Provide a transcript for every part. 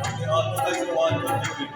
अपने हाथों का इस्तेमाल करते हुए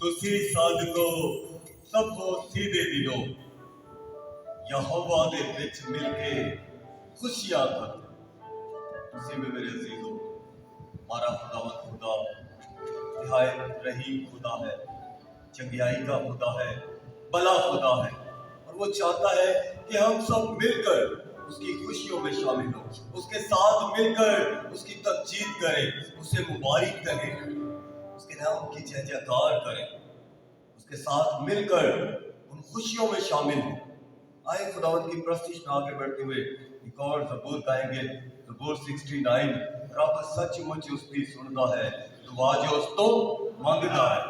ਤੁਸੀਂ ਸਾਧਕੋ ਸਭੋ ਸੀਧੇ ਦਿਲੋਂ ਯਹੋਵਾ ਦੇ ਵਿੱਚ ਮਿਲ ਕੇ ਖੁਸ਼ੀਆਂ ਕਰੋ। ਤੁਸੀਂ ਵੀ ਮੇਰੇ ਅਜ਼ੀਜ਼ੋ, हमारा खुदावंद खुदा निहायत रहीम खुदा है, चंगियाई का खुदा है, भला खुदा है, और वो चाहता है कि हम सब मिलकर उसकी खुशियों में शामिल हो, उसके साथ मिलकर उसकी तमजीद करें, उसे मुबारक करें, उसके नाम की जय जयकार करें, उसके साथ मिलकर उन खुशियों में शामिल हो। आए खुदावंद की प्रस्तिश में आगे बढ़ते हुए एक और ज़बूर गाएंगे, ज़बूर 69। रब सचमुच उसकी सुनता है, दुआ जो उस तो मांगता है।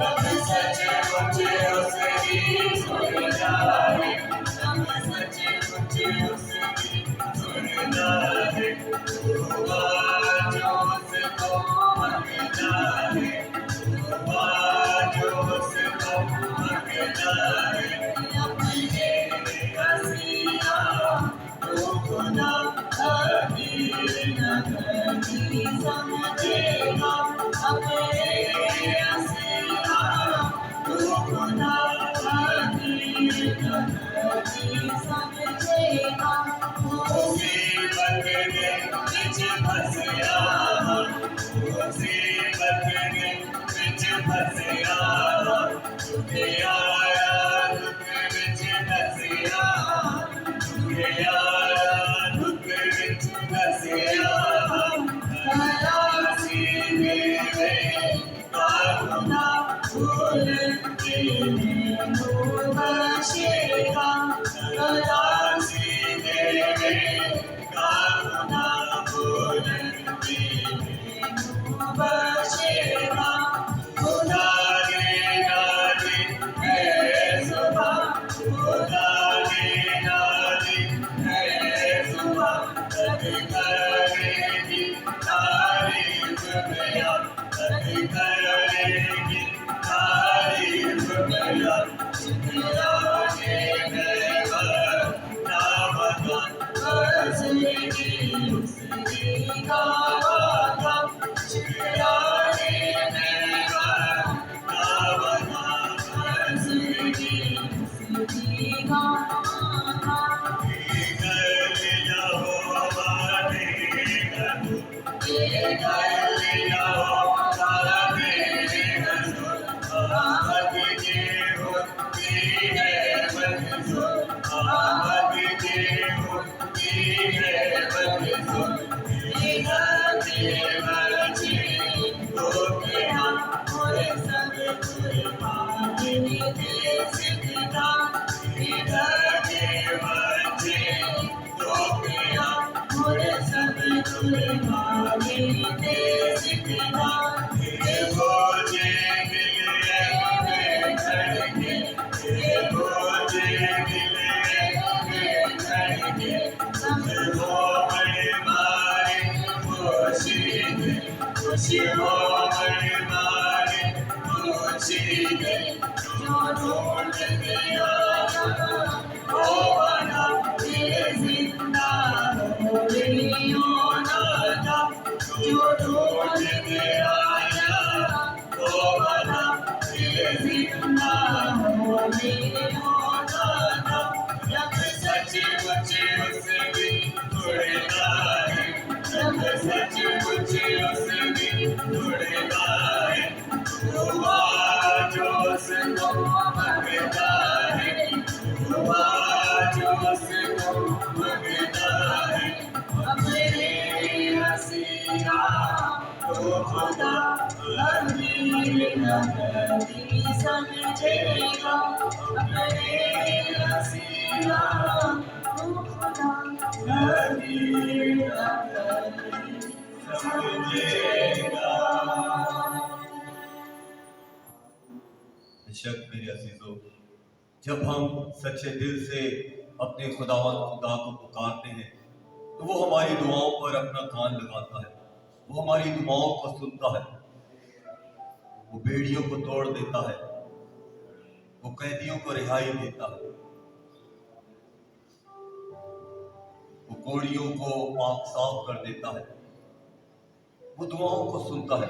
रब सच्चे मुझे उसकी सुनना है, रब सच्चे मुझे उसकी सुनना है, हुआ जो उसको मांगना है, हुआ जो उसको मांगना है, अपने हसीना तो खुदा कभी न कभी समझेगा, अपने हसीना तो खुदा कभी न कभी समझेगा। मुसीबत के बीच फंस गया, मुसीबत के बीच फंस गया, तुझे आया दुख बीच फंस गया, तुझे आया दुख बीच फंस गया, खलासी मेरे कारुणा भूल के बख्शेगा, खलासी मेरे कारुणा भूल के बख्शेगा। खुदा के नाज़ी है सुबह, खुदा के नाज़ी है सुबह, कद करेगी तारीफ बयां, कद करेगी तारीफ बयां, शुक्राने महवर नामदान बरसेगी उसकी गावागा, शुक्राने महवर नामदान बरसेगी उसकी गावागा। कर लिया हो मानेगा तू, ये कर लिया हो मानेगा तू, आमद की होती है मंजूर, आमद की होती है मंजूर, बिना के मर्जी तो क्या और सब कुर्बानी दे सकता, बिना के मर्जी तो क्या और सब कुर्बानी दे सकता। ये बोझे मिले में खड़के, ये बोझे मिले में खड़के, वो बड़े मारे खुशी दे, खुशी हो बड़े मारे खुशी दे, जो ढूंढ गया वो बना ये जिंदा हो गई नाता, जो ढूंढ गया वो बना ये जिंदा हो गई नाता। रब सचमुच उसकी ढूंढता है, रब सचमुच उसकी ढूंढता है, हुआ जो उसको मांगता है, हुआ जो उसको मांगता है, अपने हसीना तो खुदा कभी न कभी समझेगा, अपने हसीना तो खुदा कभी न कभी समझेगा। बेशक मेरे अजीजों, जब हम सच्चे दिल से अपने खुदावंद खुदा को पुकारते हैं तो वो हमारी दुआओं पर अपना कान लगाता है, वो हमारी दुआओं को सुनता है, वो बेड़ियों को तोड़ देता है, वो कैदियों को रिहाई देता है, वो कोड़ियों को पाक साफ कर देता है, वो दुआओं को सुनता है।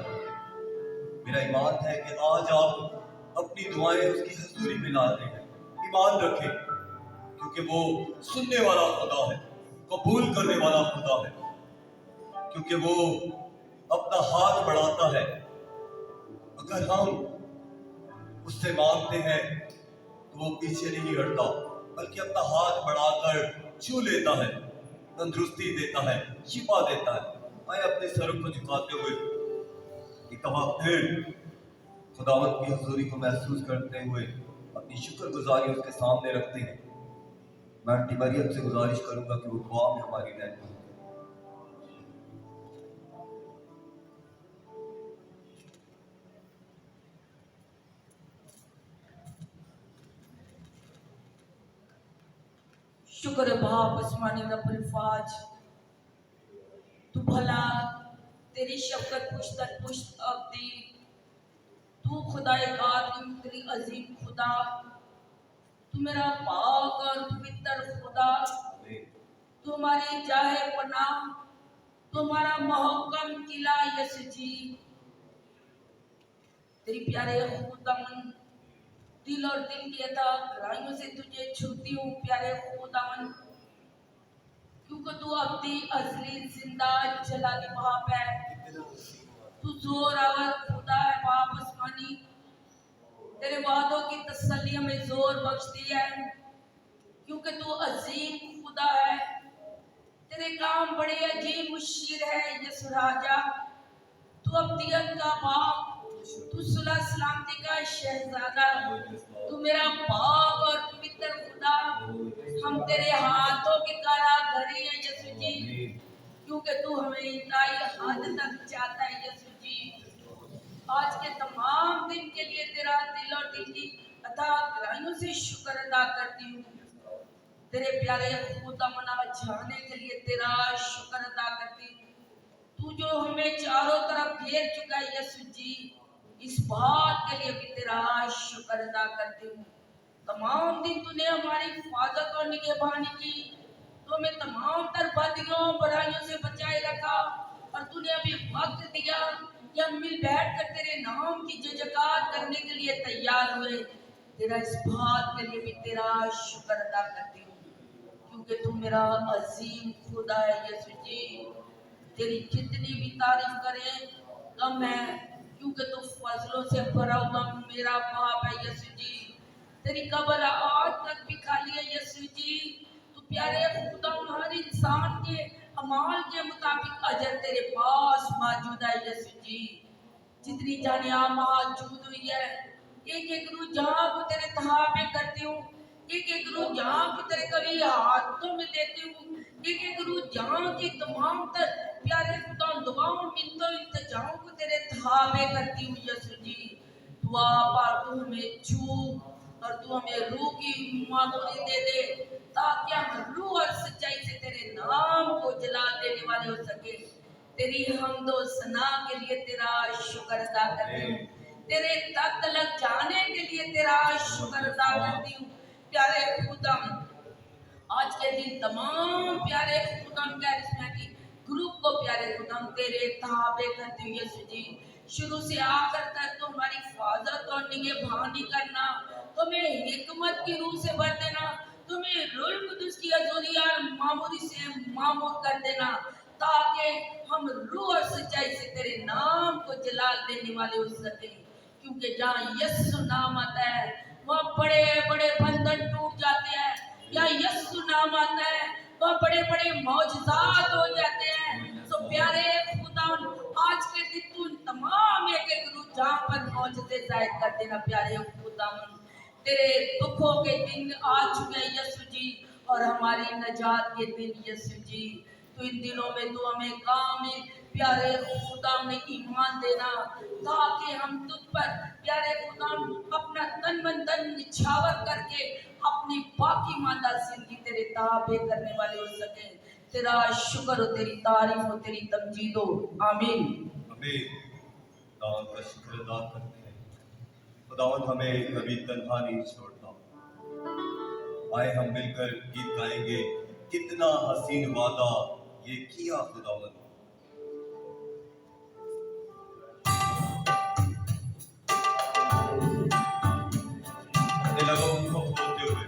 मेरा ईमान है कि आज आप अपनी दुआएं उसकी हजूरी में ला रहे हैं। ईमान रखें, क्योंकि वो सुनने वाला खुदा है, कबूल करने वाला खुदा है, क्योंकि वो अपना हाथ बढ़ाता है। अगर हम उससे मांगते हैं तो वो पीछे नहीं हटता, बल्कि अपना हाथ बढ़ाकर छू लेता है, तंदुरुस्ती देता है, शिफा देता है। आए अपने सरों को झुकाते हुए एक दफा फिर खुदावत की हजूरी को महसूस करते हुए अपनी शुक्रगुजारी उसके सामने रखते हैं। मैं आंटी मरियम से गुजारिश करूंगा कि वो दुआ में हमारी रहनुमाई करें। शुक्र बाप आसमानी रब्बुल फाज, तू भला, तेरी शफकत पुश्तन पुश्त अब्दी, तू खुदाए कादिम, तेरी अजीम खुदा, तू मेरा पाक और पवित्र खुदा, तू हमारी जाहे पनाह, तू हमारा महकम किला यसजी। तेरी प्यारे खुदावन, दिल और दिल की अता गहराइयों से तुझे छूती हूँ प्यारे खुदावन, क्योंकि तू अब्दी असली जिंदा जलाली बाप है। तू जोरावर खुदा है बाप आसमानी, तेरे वादों की तसल्ली हमें जोर बख्शती है, क्योंकि तू अजीम खुदा है। तेरे काम बड़े अजीब मुशीर है यसु राजा, तू अब्दियत का बाप, तू सुलह सलामती का शहजादा, तू मेरा पाक और पवित्र खुदा। हम तेरे हाथों के कारागरी हैं यसु जी, क्योंकि तू हमें इंतहाई हद तक चाहता है यसु जी। आज के तमाम दिन के लिए तेरा दिल और दिल की अथाह गहराइयों से शुक्र अदा करती हूँ। तेरे प्यारे खुदा मना जाने के लिए तेरा शुक्र अदा करती हूँ। तू जो हमें चारों तरफ घेर चुका है यसु जी, इस बात के लिए भी तेरा शुक्र अदा करती हूँ। तमाम दिन तूने हमारी हिफाजत और निगहबानी की, तो हमें तमाम बदियों बुराइयों से बचाए रखा, और तूने अभी वक्त दिया कि हम मिल बैठ कर तेरे नाम की जयजयकार करने के लिए तैयार हुए। तेरा इस बात के लिए भी तेरा शुक्र अदा करती हूँ, क्योंकि तू मेरा अजीम खुदा है यसु जी। तेरी जितनी भी तारीफ करें कम है, क्योंकि तू फजलों से भरा हुआ मेरा बाप है यसु जी। तेरी कब्र आज तक भी खाली है यसु जी। तू प्यारे खुदा हर इंसान के अमाल के मुताबिक अजर तेरे पास मौजूद है यसु जी। जितनी जाने मौजूद हुई है, एक एक रूह जहाँ को तेरे तहाबे करती हूँ, एक एक रूह जहाँ को तेरे कभी हाथों में देती हूँ, एक एक रूह जहाँ की तमाम तर प्यारे खुदा दुआओं मिन्नतों इल्तिजाओं को तेरे तहाबे करती हूँ यसु जी। दुआ पर तू हमें छू और तू हमें रूह की मामूली दे दे, ताकि हम रूह और सच्चाई से तेरे नाम को जला देने वाले हो सके। तेरी हमदो सना के लिए तेरा शुक्र अदा करती हूँ, तेरे तख्त लग जाने के लिए तेरा शुक्र अदा करती हूँ। प्यारे खुदा, आज के दिन तमाम प्यारे खुदा कैरिस्मेटिक ग्रुप को प्यारे खुदा तेरे ताबे करते हुए यीशु जी, शुरू से आखिर तक तो हमारी हिफाजत और निगहबानी करना, तुम्हें हिकमत की रूह से भर देना, तुम्हें रूह कुदुस की हजूरी और मामूरी से मामूर कर देना, ताकि हम रूह और सच्चाई से तेरे नाम को जलाल देने वाले हो सके। क्योंकि जहाँ यीशु नाम आता है वहाँ बड़े बड़े बंधन टूट जाते हैं, या यीशु नाम आता है वहाँ बड़े बड़े मौजूदात हो जाते हैं। तो प्यारे खुदा, आज के दिन तू तमाम एक एक रूह जहाँ पर मौजूदे जाहिर कर देना। प्यारे खुदा, तेरे दुखों के दिन आ चुके हैं यीशु जी, और हमारी नजात के दिन यीशु जी। तो इन दिनों में तू हमें कामिल प्यारे खुदा में ईमान देना, ताकि हम तुझ पर प्यारे खुदा अपना तन मन धन निछावर करके अपनी बाकी मादा जिंदगी तेरे ताबे करने वाले हो सके। तेरा शुक्र हो, तेरी तारीफ हो, तेरी तमजीद हो। आमीन। आमीन। खुदावंद का शुक्र अदा करते हैं। खुदावंद हमें कभी तन्हा नहीं छोड़ता। आए हम मिलकर गीत गाएंगे, कितना हसीन वादा ये किया खुदावंद। लगो उनको बोलते हुए,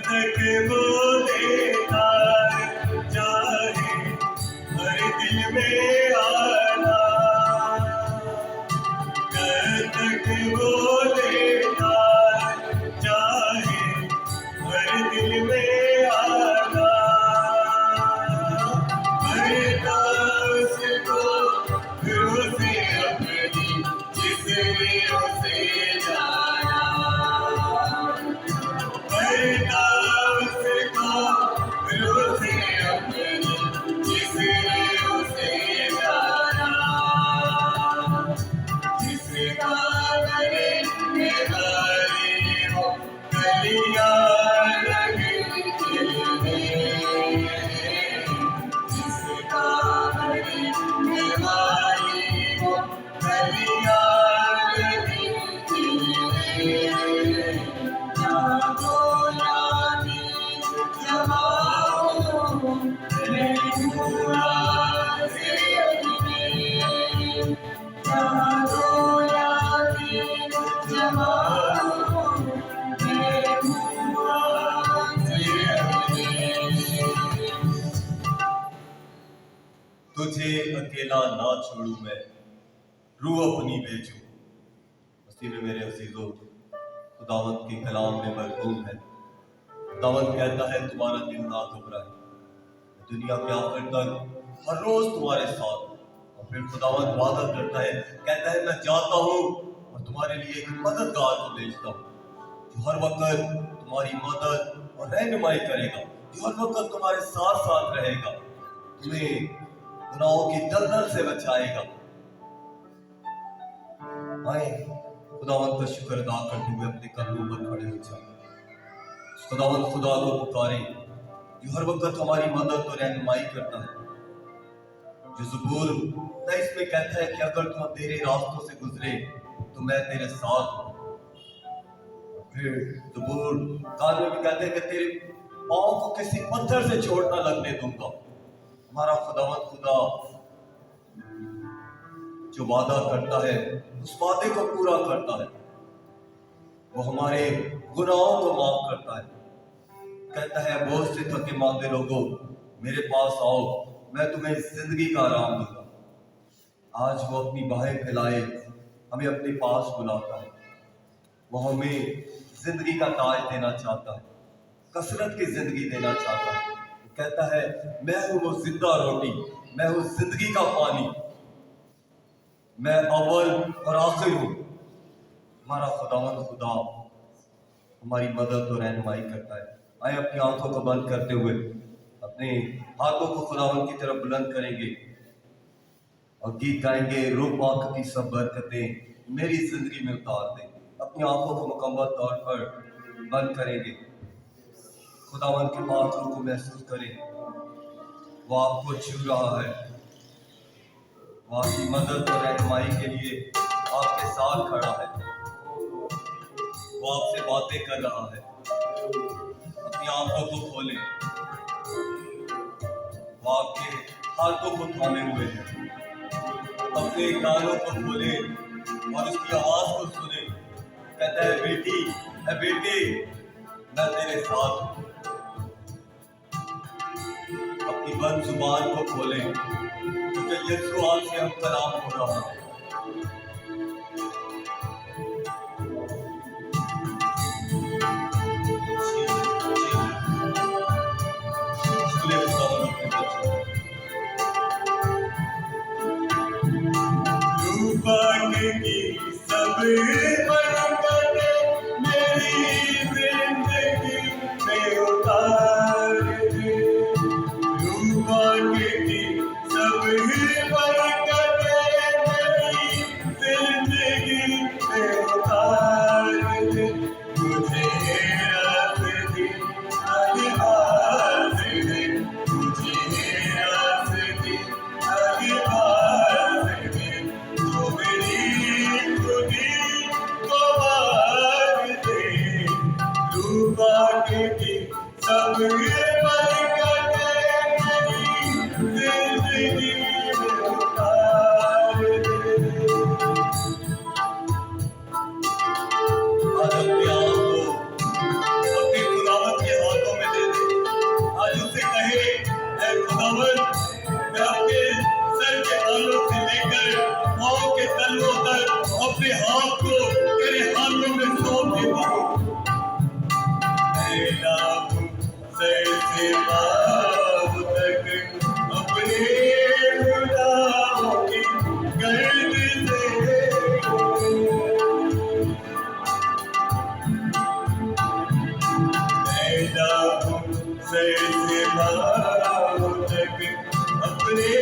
तक बोले तार चाहे हर दिल में आना, तक बोले तार चाहे हर दिल में आना, भरता उसको रोज़े अपनी जिसने उसे जाना, भरता उसको रोज़े अपनी जिसने उसे जाना, जिसका गले में वाली हो कलियां लगी खिलने, जिसका गले में वाली हो कलियां लगी खिलने, जागो यानी जमाओ रेहुआ से जागो यानी जमाओ रेहुआ से। तुझे अकेला ना छोड़ूं मैं, रूह अपनी बेचूं। नसीब मेरे अजीजों, खुदावंद के कलाम में मरहूम है। खुदावंद कहता है तुम्हारा दिल ना घबराए, दुनिया के आखिर तक हर रोज तुम्हारे साथ। और फिर खुदावंद वादा करता है, कहता है मैं जाता हूँ और तुम्हारे लिए एक मददगार को भेजता हूँ, जो हर वक्त तुम्हारी मदद और रहनुमाई करेगा, जो हर वक्त तुम्हारे साथ साथ रहेगा, तुम्हें गुनाहों की दलदल से बचाएगा। आए खुदावंद का शुक्र अदा करते हुए अपने कदमों पर खड़े हो जाए। खुदावंद खुदा को पुकारें जो हर वक्त हमारी मदद और रहनुमाई करता है। जो ज़बूर 23 में कहता है कि अगर तुम अंधेरे रास्तों से गुजरे तो मैं तेरे साथ हूं। फिर ज़बूर 4 में भी कहते हैं कि तेरे पाँव को किसी पत्थर से चोट न लगने दूंगा। हमारा खुदावंद खुदा जो वादा करता है उस वादे को पूरा करता है। वो हमारे गुनाहों को माफ करता है। कहता है बोझ से थके मांदे लोगों मेरे पास आओ, मैं तुम्हें जिंदगी का आराम दूंगा। आज वो अपनी बाहें फैलाए हमें अपने पास बुलाता है। वो हमें जिंदगी का ताज देना चाहता है, कसरत की जिंदगी देना चाहता है। कहता है मैं हूं वो जिंदा रोटी, मैं हूं जिंदगी का पानी, मैं अव्वल और आखिर हूं। हमारा खुदावंद खुदा हमारी मदद और रहनुमाई करता है। आए अपनी आंखों को बंद करते हुए अपने हाथों को खुदावंद की तरफ बुलंद करेंगे और गीत गाएंगे। रूप आंख की सब बरकतें मेरी जिंदगी में उतार दे। अपनी आंखों को मुकम्मल तौर पर बंद करेंगे। खुदावंद के पाक रूह को महसूस करें, वो आपको छू रहा है, वो आपकी मदद और रहनुमाई के लिए आपके साथ खड़ा है, वो आपसे बातें कर रहा है। अपनी आंखों को खोलें, वो आपके हाथों को थामे हुए हैं। अपने कानों को खोलें और उसकी आवाज को सुने। कहता है बेटी है बेटे मैं तेरे साथ हूं। अपनी बंद जुबान को खोलें क्योंकि यीशु आज से हम कलाम हो रहा है। की सब बरकतें मेरी जिंदगी में उतार दे। रूबान की सब बरकतें मेरी जिंदगी में उतार दे। मुझे रास्ते आगे दे, मुझे रास्ते आगे दे। जो मेरी खुदी को मार दे, रूबान की सब बरकतें मेरी जिंदगी में उतार दे। आज अपने आप को सर से पाँव तक अपने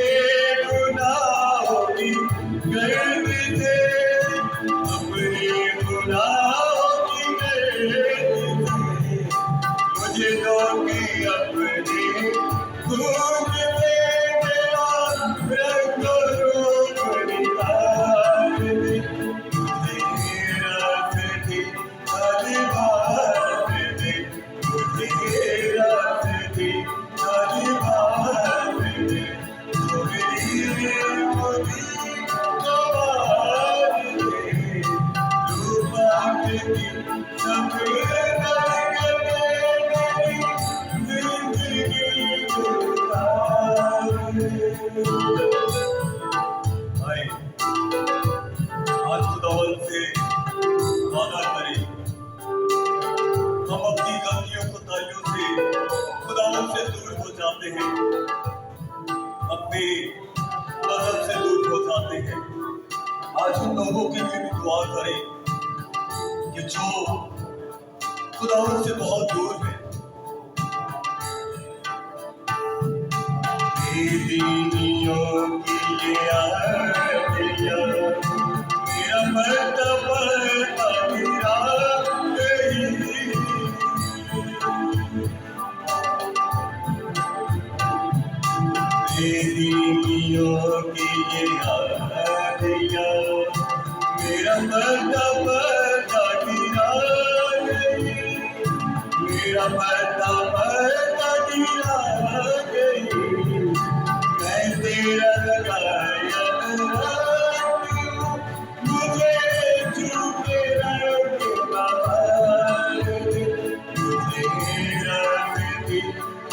गुनाहों की गर्द से, अपने गुनाहों की गर्द से मुझे धोके अपने खून से मेरा रंग रूप निकाल दे। मुझे रास्ते हरी बात दे, मुझे रास्ते हरी बात दे, जो मेरी मोदी गवार दे, रूपा के सब भाई आज खुदावंद से वादा करें, हम अपनी गलतियों कोताहियों से खुदावंद से दूर हो जाते हैं, अपने मजहब से दूर हो जाते हैं। आज उन लोगों के लिए भी दुआ करें कि जो खुदावंद से बहुत दूर है। दीनियों की ये आदिया मेरा मर्तबा मेरा नहीं, दीनियों की ये आदिया मेरा मर्तबा मेरा नहीं, मेरा मर्तबा मेरा नहीं, मैं तेरा लगाया मुझे झूठे रंग बाहर दे, मुझे रास्ते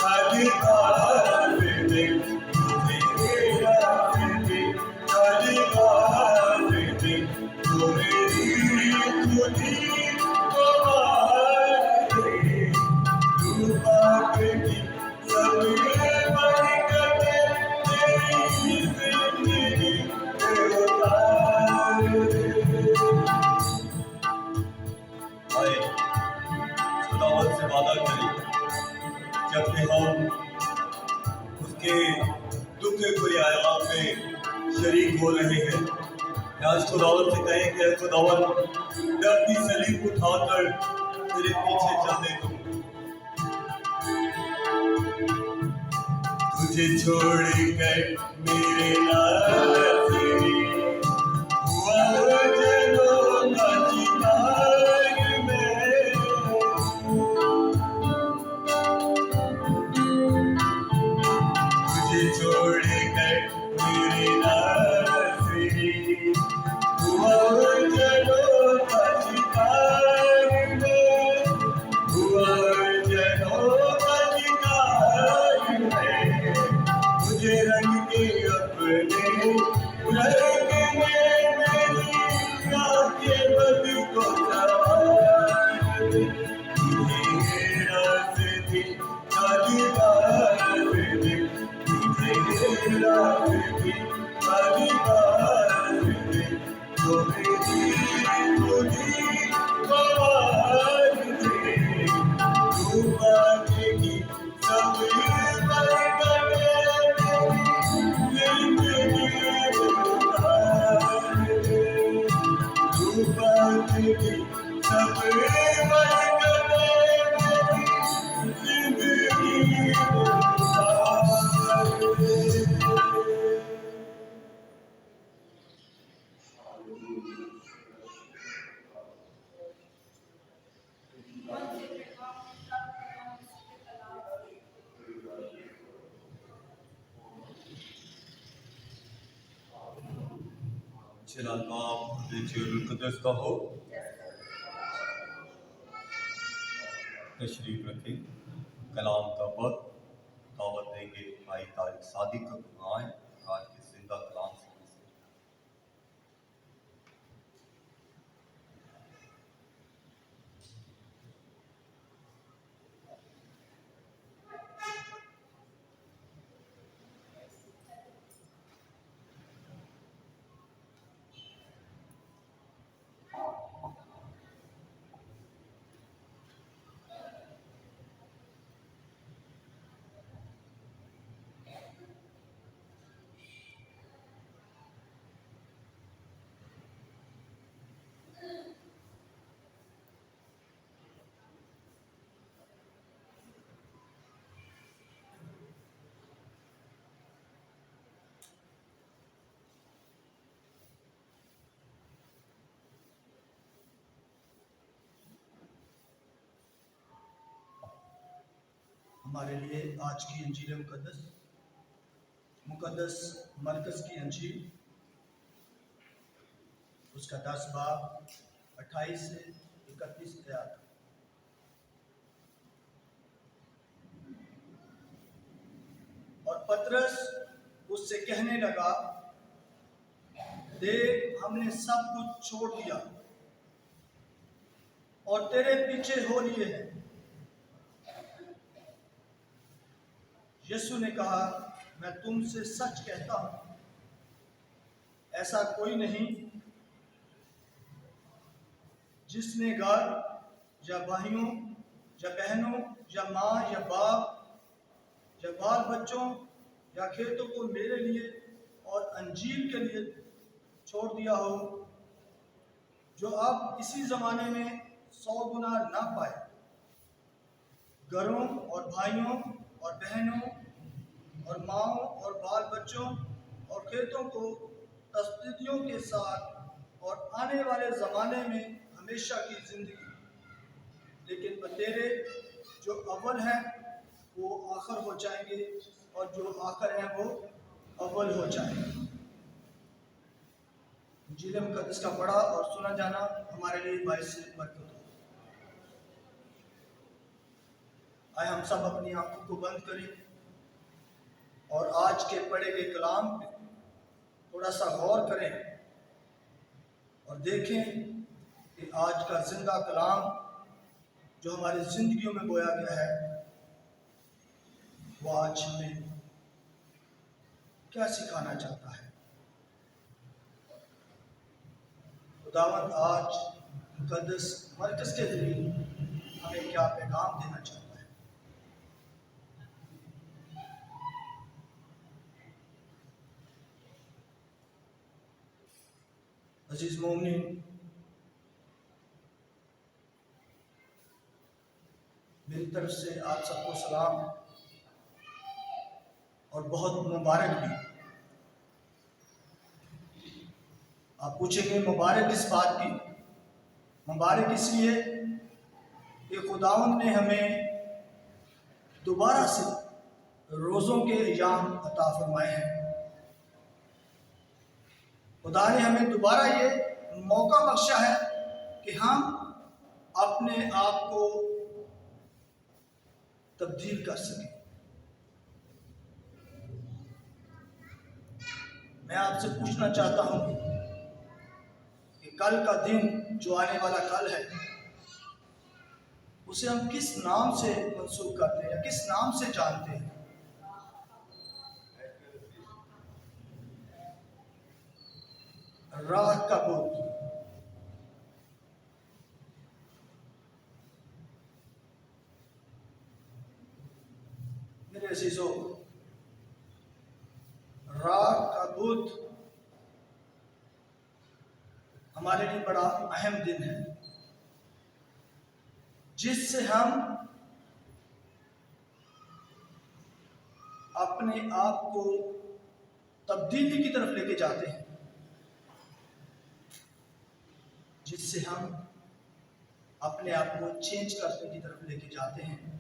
हरी बात दे, मुझे रास्ते हरी बात दे, जो मेरी खुदी को मार दे, तू बाकी सब बड़ी करके तेरी जिंदगी में उतार दे। भाई खुदावंद से वादा करें, जब भी हम उसके दुख के कोई आयाम में शरीक हो रहे हैं, आज खुदावंद से कहें कि खुदावंद मैं अपनी सलीब उठाकर तेरे पीछे चलने दूं, तुझे छोड़कर मेरे नाज़री हुआ जनों का शिकार में, तुझे छोड़कर मेरे नाज़री हुआ जनों का शिकार में, हुआ जनों का शिकार में, मुझे रंग के अपने रंग में मेरी आंखें बंद को सवार दे, मुझे रास्ते हरी बात दे, मुझे रास्ते हरी बात दे, जो मेरी खुदी को मार दे, तू बाकी सब बरकत जिंदगी उतार दे, तू बाकी सब बरकत जिंदगी उतार दे। चला बाप कदस का हो, तशरीफ रखें। कलाम का वक्त, दावत देंगे भाई तारिक सादिक को, आए आज के जिंदा कलाम से। ہمارے لیے آج کی انجیل مقدس مرکز کی انجیل اس کا 10 باب 28 سے 31 آیات۔ اور پطرس اس سے کہنے لگا، دیکھ ہم نے سب کچھ چھوڑ دیا اور تیرے پیچھے ہو لیے ہیں۔ یسوع نے کہا، میں تم سے سچ کہتا ہوں، ایسا کوئی نہیں جس نے گھر یا بھائیوں یا بہنوں یا ماں یا باپ یا بال بچوں یا کھیتوں کو میرے لیے اور انجیل کے لیے چھوڑ دیا ہو، جو اب اسی زمانے میں 100 گنا نہ پائے، گھروں اور بھائیوں اور بہنوں اور ماؤں اور بال بچوں اور کھیتوں کو تسبیحیوں کے ساتھ اور آنے والے زمانے میں ہمیشہ کی زندگی، لیکن بتیرے جو اول ہیں وہ آخر ہو جائیں گے اور جو آخر ہیں وہ اول ہو جائیں گے۔ انجیل مقدس کا پڑھا اور سنا جانا ہمارے لیے باعث برکت ہو۔ آئے ہم سب اپنی آنکھوں کو بند کریں اور آج کے پڑھے گئے کلام پہ تھوڑا سا غور کریں اور دیکھیں کہ آج کا زندہ کلام جو ہماری زندگیوں میں بویا گیا ہے وہ آج ہمیں کیا سکھانا چاہتا ہے۔ خداوند آج مقدس مرکز کے ذریعے ہمیں کیا پیغام دینا چاہتا ہے۔ عزیز مومنین، میری طرف سے آپ سب کو سلام اور بہت مبارک بھی۔ آپ پوچھیں گے مبارک کس بات کی؟ مبارک اس لیے کہ خداوند نے ہمیں دوبارہ سے روزوں کے ایام عطا فرمائے ہیں۔ خدا نے ہمیں دوبارہ یہ موقع بخشا ہے کہ ہم اپنے آپ کو تبدیل کر سکیں۔ میں آپ سے پوچھنا چاہتا ہوں کہ کل کا دن جو آنے والا کل ہے اسے ہم کس نام سے منسوب کرتے ہیں یا کس نام سے جانتے ہیں؟ راہ کا بت۔ میرے عزیزو، راہ کا بت ہمارے لیے بڑا اہم دن ہے، جس سے ہم اپنے آپ کو تبدیلی کی طرف لے کے جاتے ہیں، جس سے ہم اپنے آپ کو چینج کرنے کی طرف لے کے جاتے ہیں۔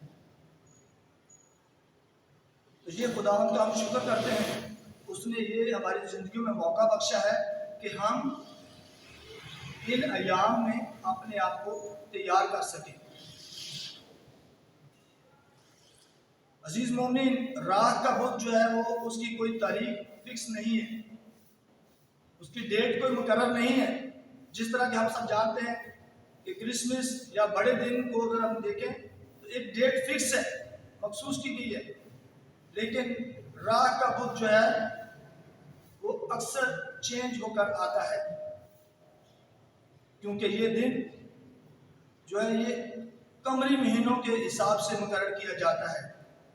تو یہ خداوند کا ہم شکر کرتے ہیں، اس نے یہ ہماری زندگیوں میں موقع بخشا ہے کہ ہم ان ایام میں اپنے آپ کو تیار کر سکیں۔ عزیز مومنین، راہ کا بت جو ہے وہ اس کی کوئی تاریخ فکس نہیں ہے، اس کی ڈیٹ کوئی مقرر نہیں ہے۔ جس طرح کہ ہم سب جانتے ہیں کہ کرسمس یا بڑے دن کو اگر ہم دیکھیں تو ایک ڈیٹ فکس ہے، مخصوص کی گئی ہے، لیکن راہ کا بت جو ہے وہ اکثر چینج ہو کر آتا ہے، کیونکہ یہ دن جو ہے یہ قمری مہینوں کے حساب سے مقرر کیا جاتا ہے،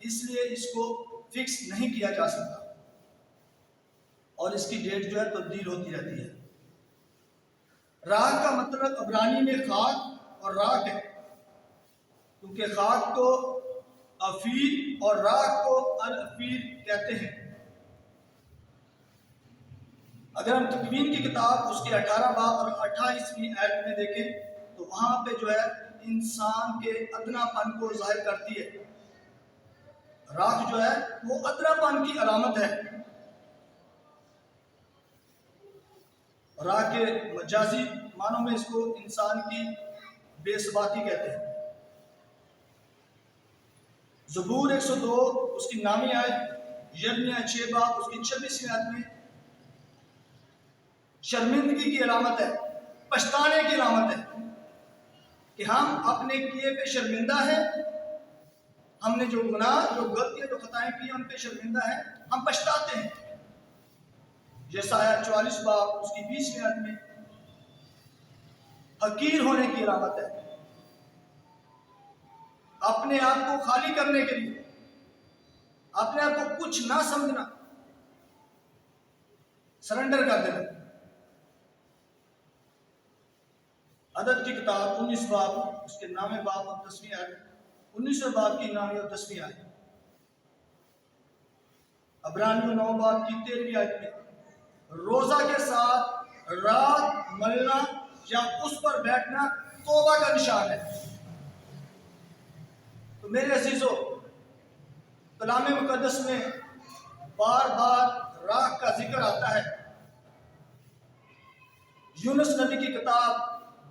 اس لیے اس کو فکس نہیں کیا جا سکتا اور اس کی ڈیٹ جو ہے تبدیل ہوتی رہتی ہے۔ راہ کا مطلب عبرانی میں خاک اور راہ ہے، کیونکہ خاک کو افیر اور راہ کو الافیر کہتے ہیں۔ اگر ہم تکوین کی کتاب اس کے 18 باب اور 28ویں آیت میں دیکھیں تو وہاں پہ جو ہے انسان کے ادنا پن کو ظاہر کرتی ہے۔ راکھ جو ہے وہ ادراپن کی علامت ہے. راکھ کے مجازی معنوں میں اس کو انسان کی بے ثباتی کہتے ہیں. زبور 102 اس کی نامی آیت، یرمیہ 6 باب اس کی 26ویں آیت میں شرمندگی کی علامت ہے، پچھتانے کی علامت ہے کہ ہم اپنے کیے پہ شرمندہ ہیں. ہم نے جو گناہ، جو غلطیاں، جو خطائیں کی ان پہ شرمندہ ہیں، ہم پچھتاتے ہیں. یسایہ 44 باب اس کی 20ویں آیت میں حقیر ہونے کی علامت ہے، اپنے آپ کو خالی کرنے کے لیے، اپنے آپ کو کچھ نہ سمجھنا، سرنڈر کر دینا. عدد کی کتاب 19 باب اس کے نامے باب اور 10ویں آیت، 19ویں باب کی نامی اور 10ویں آیت. عبرانیوں 9 باب کی 13ویں آیت میں روزہ کے ساتھ رات ملنا یا اس پر بیٹھنا توبہ کا نشان ہے. تو میرے عزیزو، کلام مقدس میں بار بار راکھ کا ذکر آتا ہے. یونس نبی کی کتاب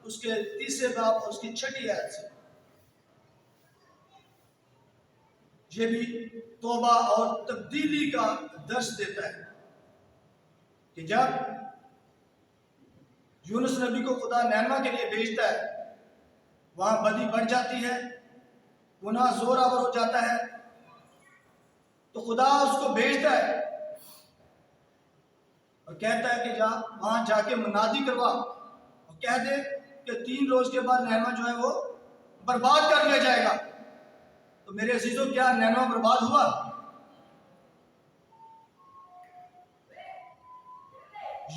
اس کے 3 باب اور اس کی 6 آیت سے یہ بھی توبہ اور تبدیلی کا درس دیتا ہے کہ جب یونس نبی کو خدا نینوا کے لیے بھیجتا ہے، وہاں بدی بڑھ جاتی ہے، گناہ زور آور ہو جاتا ہے، تو خدا اس کو بھیجتا ہے اور کہتا ہے کہ جا وہاں جا کے منادی کروا اور کہہ دے کہ 3 روز کے بعد نینوا جو ہے وہ برباد کر لیا جائے گا. تو میرے عزیزوں، کیا نینوا برباد ہوا؟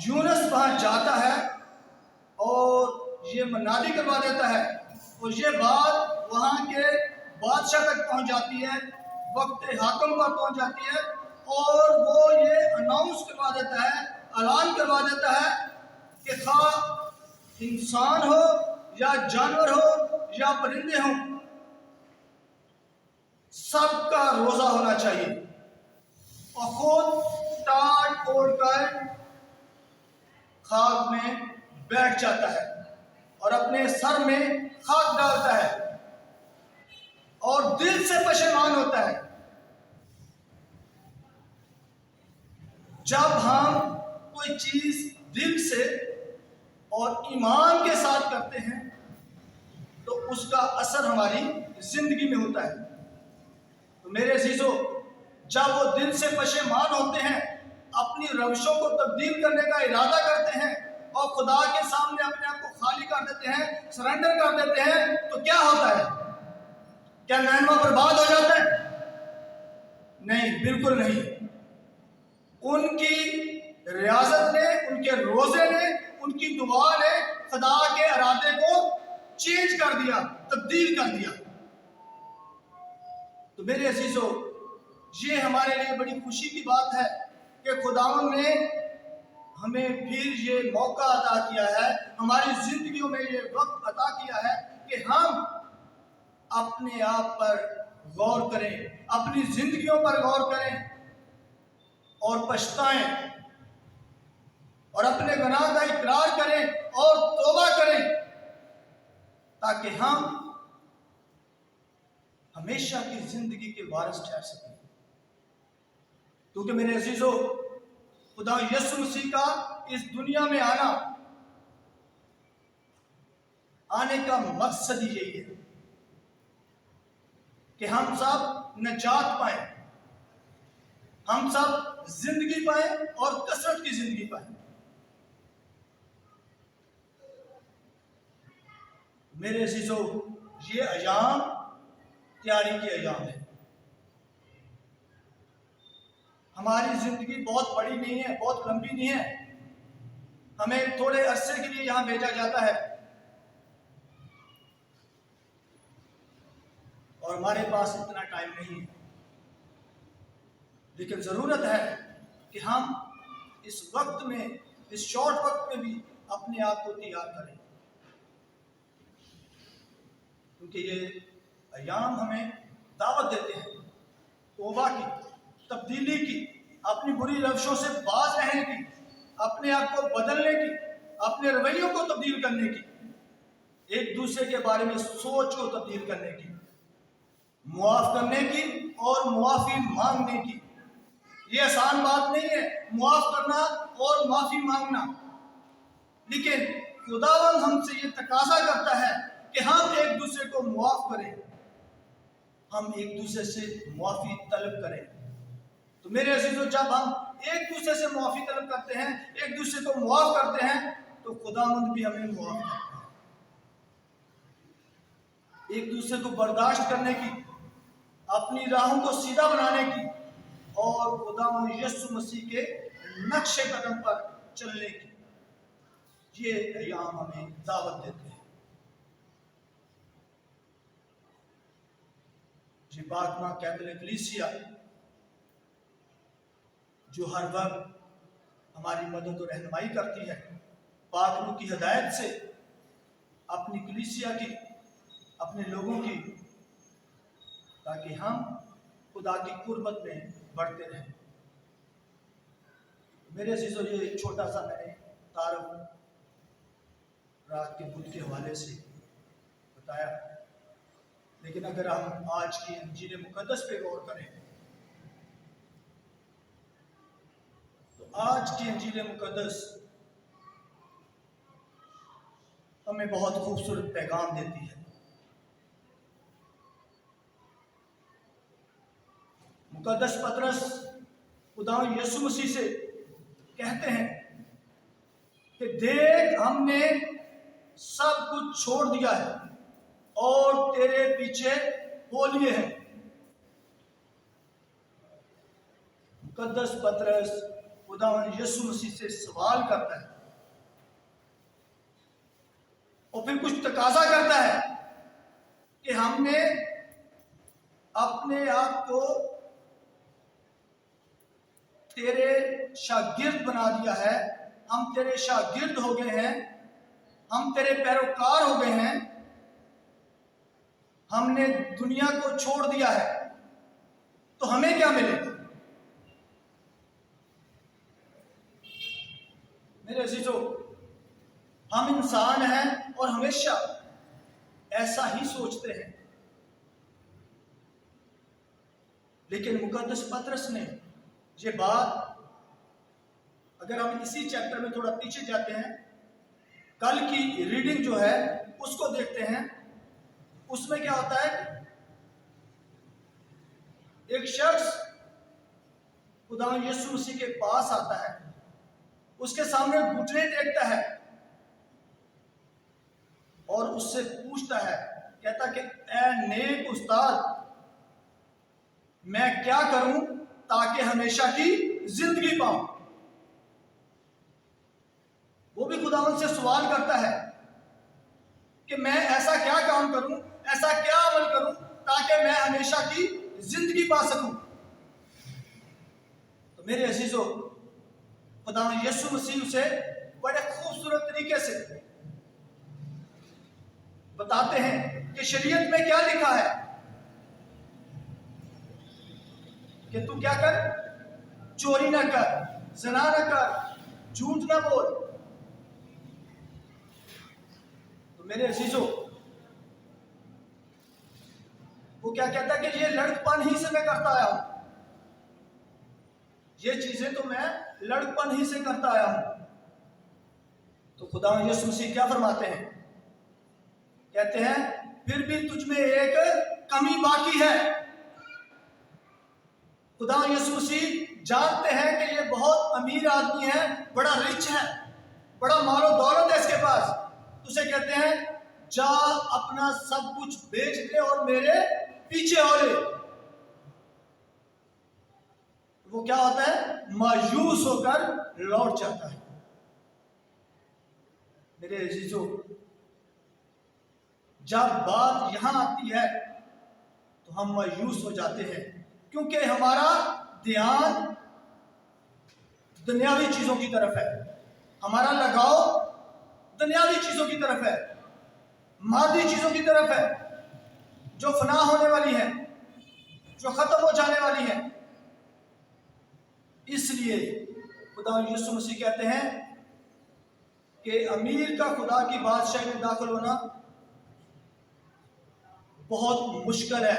یونس وہاں جاتا ہے اور یہ منادی کروا دیتا ہے اور یہ بات وہاں کے بادشاہ تک پہنچ جاتی ہے، وقت حاکم پر پہنچ جاتی ہے، اور وہ یہ اناؤنس کروا دیتا ہے، اعلان کروا دیتا ہے کہ خواہ انسان ہو یا جانور ہو یا پرندے ہوں، سب کا روزہ ہونا چاہیے. اور خود ٹاٹ اوڑھ کر خاک میں بیٹھ جاتا ہے اور اپنے سر میں خاک ڈالتا ہے اور دل سے پشیمان ہوتا ہے. جب ہم کوئی چیز دل سے اور ایمان کے ساتھ کرتے ہیں تو اس کا اثر ہماری زندگی میں ہوتا ہے. تو میرے عزیزو، جب وہ دل سے پشیمان ہوتے ہیں، اپنی روشوں کو تبدیل کرنے کا ارادہ کرتے ہیں اور خدا کے سامنے اپنے آپ کو خالی کر دیتے ہیں، سرنڈر کر دیتے ہیں، تو کیا ہوتا ہے؟ کیا نینوا برباد ہو جاتا ہے؟ نہیں، بالکل نہیں. ان کی ریاضت نے، ان کے روزے نے، ان کی دعا نے خدا کے ارادے کو چینج کر دیا، تبدیل کر دیا. تو میرے عزیزو، یہ ہمارے لیے بڑی خوشی کی بات ہے کہ خداوند نے ہمیں پھر یہ موقع عطا کیا ہے، ہماری زندگیوں میں یہ وقت عطا کیا ہے کہ ہم اپنے آپ پر غور کریں، اپنی زندگیوں پر غور کریں اور پچھتائیں اور اپنے گناہ کا اقرار کریں اور توبہ کریں، تاکہ ہم ہمیشہ کی زندگی کے وارث ٹھہر سکیں. کیونکہ میرے عزیزو، خدا یسوع مسیح کا اس دنیا میں آنے کا مقصد ہی یہی ہے کہ ہم سب نجات پائیں، ہم سب زندگی پائیں اور کثرت کی زندگی پائیں. میرے عزیزو، یہ ایام تیاری کے ایام ہے. ہماری زندگی بہت بڑی نہیں ہے، بہت لمبی نہیں ہے. ہمیں تھوڑے عرصے کے لیے یہاں بھیجا جاتا ہے اور ہمارے پاس اتنا ٹائم نہیں ہے. لیکن ضرورت ہے کہ ہم اس وقت میں، اس شارٹ وقت میں بھی اپنے آپ کو تیار کریں، کیونکہ یہ ایام ہمیں دعوت دیتے ہیں तौबा की, तब्दीली की, अपनी बुरी रवशों से बाज रहने की, अपने आप को बदलने की, अपने रवैयों को तब्दील करने की, एक दूसरे के बारे में सोच को तब्दील करने की, मुआफ करने की और मुआफी मांगने की। ये आसान बात नहीं है मुआफ करना और माफी मांगना, लेकिन खुदावंद हमसे ये तकाजा करता है कि हम एक दूसरे को मुआफ करें, हम एक दूसरे से मुआफी तलब करें। तो मेरे अजीजों, जब हम एक दूसरे से मुआफी तलब करते हैं, एक दूसरे को मुआफ करते हैं, तो खुदावंद भी हमें मुआफ करता है। एक दूसरे को बर्दाश्त करने की, अपनी राहों को सीधा बनाने की और खुदावंद यीशु मसीह के नक्शे कदम पर चलने की, ये अय्याम हमें दावत देते हैं। ये बात मां कैथोलिक कलीसिया जो हर वक्त हमारी मदद और रहनुमाई करती है पाक रूह की हिदायत से, अपनी कलीसिया की, अपने लोगों की, ताकि हम खुदा की कुर्बत में बढ़ते रहें। मेरे अजीजों, ये छोटा सा मैंने तारफ रात के बुध के हवाले से बताया, लेकिन अगर हम आज की इंजील मुकद्दस पे गौर करें तो आज की इंजील मुकद्दस हमें बहुत खूबसूरत पैगाम देती है। मुकद्दस पतरस खुदावंद यीशु मसीह से कहते हैं कि देख, हमने सब कुछ छोड़ दिया है और तेरे पीछे हो लिए हैं। मुकद्दस पतरस खुदावंद यीशु मसीह से सवाल करता है और फिर कुछ तकाजा करता है कि हमने अपने आप को तेरे शागिर्द बना दिया है, हम तेरे शागिर्द हो गए हैं, हम तेरे पैरोकार हो गए हैं, हमने दुनिया को छोड़ दिया है, तो हमें क्या मिलेगा? मेरे अजीजों, हम इंसान हैं और हमेशा ऐसा ही सोचते हैं, लेकिन मुकद्दस पतरस ने ये बात, अगर हम इसी चैप्टर में थोड़ा पीछे जाते हैं, कल की रीडिंग जो है उसको देखते हैं, उसमें क्या होता है? एक शख्स खुदावंद यीशु मसीह के पास आता है, उसके सामने घुटने टेकता है और उससे पूछता है, कहता कि ए नेक उस्ताद, मैं क्या करूं ताकि हमेशा की जिंदगी पाऊं? वो भी खुदावंद से सवाल करता है कि मैं ऐसा क्या काम करूं, ऐसा क्या अमल करूं ताकि मैं हमेशा की जिंदगी पा सकूं। तो मेरे अजीजों, खुदावंद यीशु मसीह उसे बड़े खूबसूरत तरीके से बताते हैं कि शरीयत में क्या लिखा है कि तू क्या कर, चोरी ना कर, ज़िना ना कर, झूठ ना बोल। तो मेरे अजीजों, वो क्या कहता है कि ये लड़कपन ही से मैं करता आया हूं, ये चीजें तो मैं लड़कपन ही से करता आया हूं। तो खुदावंद यीशु मसीह क्या फरमाते हैं? कहते हैं फिर भी तुझ में एक कमी बाकी है। खुदावंद यीशु मसीह जानते हैं कि ये बहुत अमीर आदमी है, बड़ा रिच है, बड़ा मालो दौलत है इसके पास। तो उसे कहते हैं जा अपना सब कुछ बेच दे और मेरे पीछे हो ले। वो क्या होता है? मायूस होकर लौट जाता है। मेरे अजीजों, जब बात यहां आती है तो हम मायूस हो जाते हैं, क्योंकि हमारा ध्यान दुनियावी चीजों की तरफ है, हमारा लगाव दुनियावी चीजों की तरफ है, मादी चीजों की तरफ है, जो फना होने वाली है, जो खत्म हो जाने वाली हैं। इसलिए खुदा यीशु मसीह कहते हैं कि अमीर का खुदा की बादशाही में दाखिल होना बहुत मुश्किल है।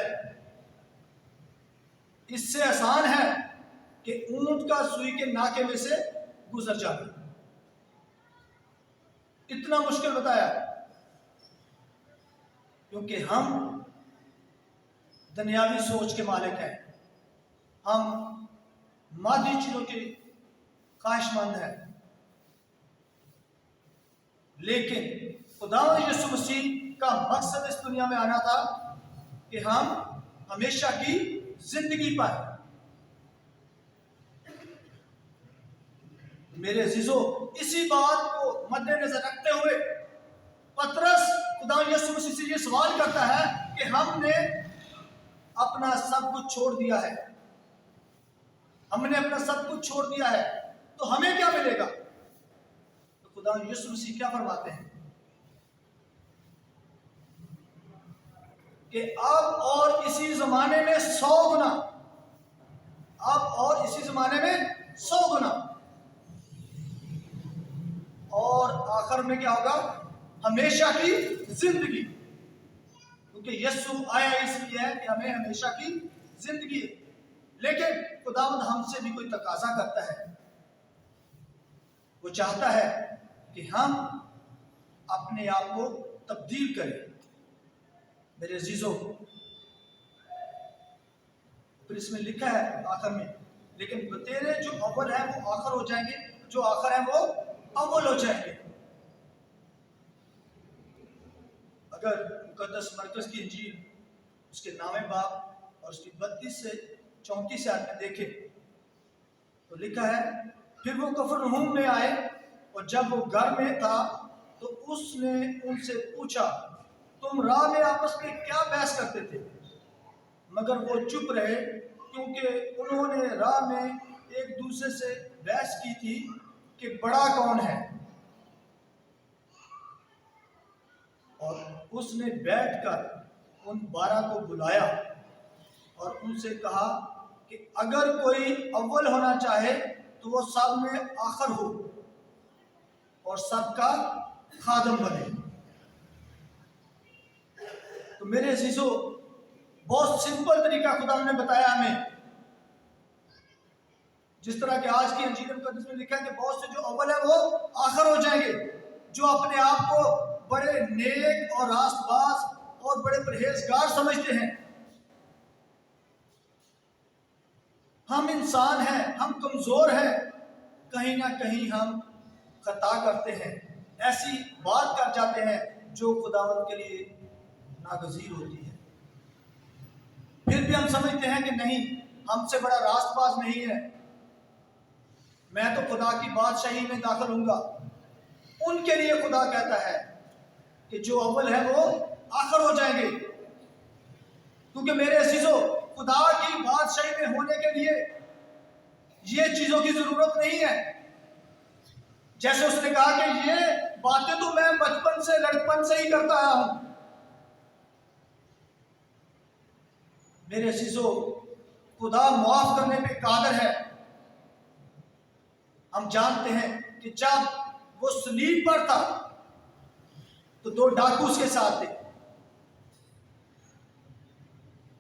इससे आसान है कि ऊंट का सुई के नाके में से गुजर जाना। इतना मुश्किल बताया, क्योंकि हम दुनियावी सोच के मालिक हैं, हम मादी चीजों के ख्वाहिशमंद हैं। लेकिन खुदा यीशु मसीह का मकसद इस दुनिया में आना था कि हम हमेशा की जिंदगी पाए। मेरे अजीजों, इसी बात को मद्देनजर रखते हुए पतरस खुदा यीशु मसीह से ये सवाल करता है कि हमने अपना सब कुछ छोड़ दिया है, हमने अपना सब कुछ छोड़ दिया है, तो हमें क्या मिलेगा? तो खुदा यीशु मसीह क्या फरमाते हैं कि अब और इसी जमाने में 100 गुना, अब और इसी जमाने में 100 गुना, और आखिर में क्या होगा? हमेशा की जिंदगी। क्योंकि यीशु आया इसलिए है कि हमें हमेशा की जिंदगी। लेकिन खुदावंद हमसे भी कोई तकाजा करता है, वो चाहता है कि हम अपने आप को तब्दील करें। मेरे अजीजों, फिर इसमें लिखा है आखिर में, लेकिन तेरे जो अव्वल है वो आखिर हो जाएंगे, जो आखिर है वो अव्वल हो जाएंगे। अगर मुकद्दस मरकज की इंजील उसके नामे बाब और उसकी 32 से 34 आयत में देखें तो लिखा है, फिर वो कफरनहूम में आए और जब वो घर में था तो उसने उनसे पूछा, तुम राह में आपस में क्या बहस करते थे? मगर वो चुप रहे, क्योंकि उन्होंने राह में एक दूसरे से बहस की थी कि बड़ा कौन है। और उसने बैठकर उन 12 को बुलाया और उनसे कहा कि अगर कोई अव्वल होना चाहे तो वो सब में आखिर हो और सबका खादम बने। तो मेरे अजीजों, बहुत सिंपल तरीका खुदा ने बताया हमें। जिस तरह के आज की अंजील मुकद्दस में लिखा है कि बहुत से जो अव्वल है वो आखिर हो जाएंगे, जो अपने आप को बड़े नेक और रास्तबाज और बड़े परहेजगार समझते हैं। हम इंसान हैं, हम कमजोर हैं, कहीं ना कहीं हम खता करते हैं, ऐसी बात कर जाते हैं जो खुदावंद के लिए नागजीर होती है। फिर भी हम समझते हैं कि नहीं, हमसे बड़ा रास्तबाज नहीं है, मैं तो खुदा की बादशाही में दाखिल होऊंगा। उनके लिए खुदा कहता है कि जो अव्वल है वो आखिर हो जाएंगे। क्योंकि मेरे अजीजों, खुदा की बादशाही में होने के लिए ये चीजों की जरूरत नहीं है। जैसे उसने कहा कि ये बातें तो मैं बचपन से लड़कपन से ही करता आया हूं। मेरे अजीजों, खुदा माफ करने पे कादिर है। हम जानते हैं कि जब वो सलीब पर था तो 2 डाकू उसके साथ थे,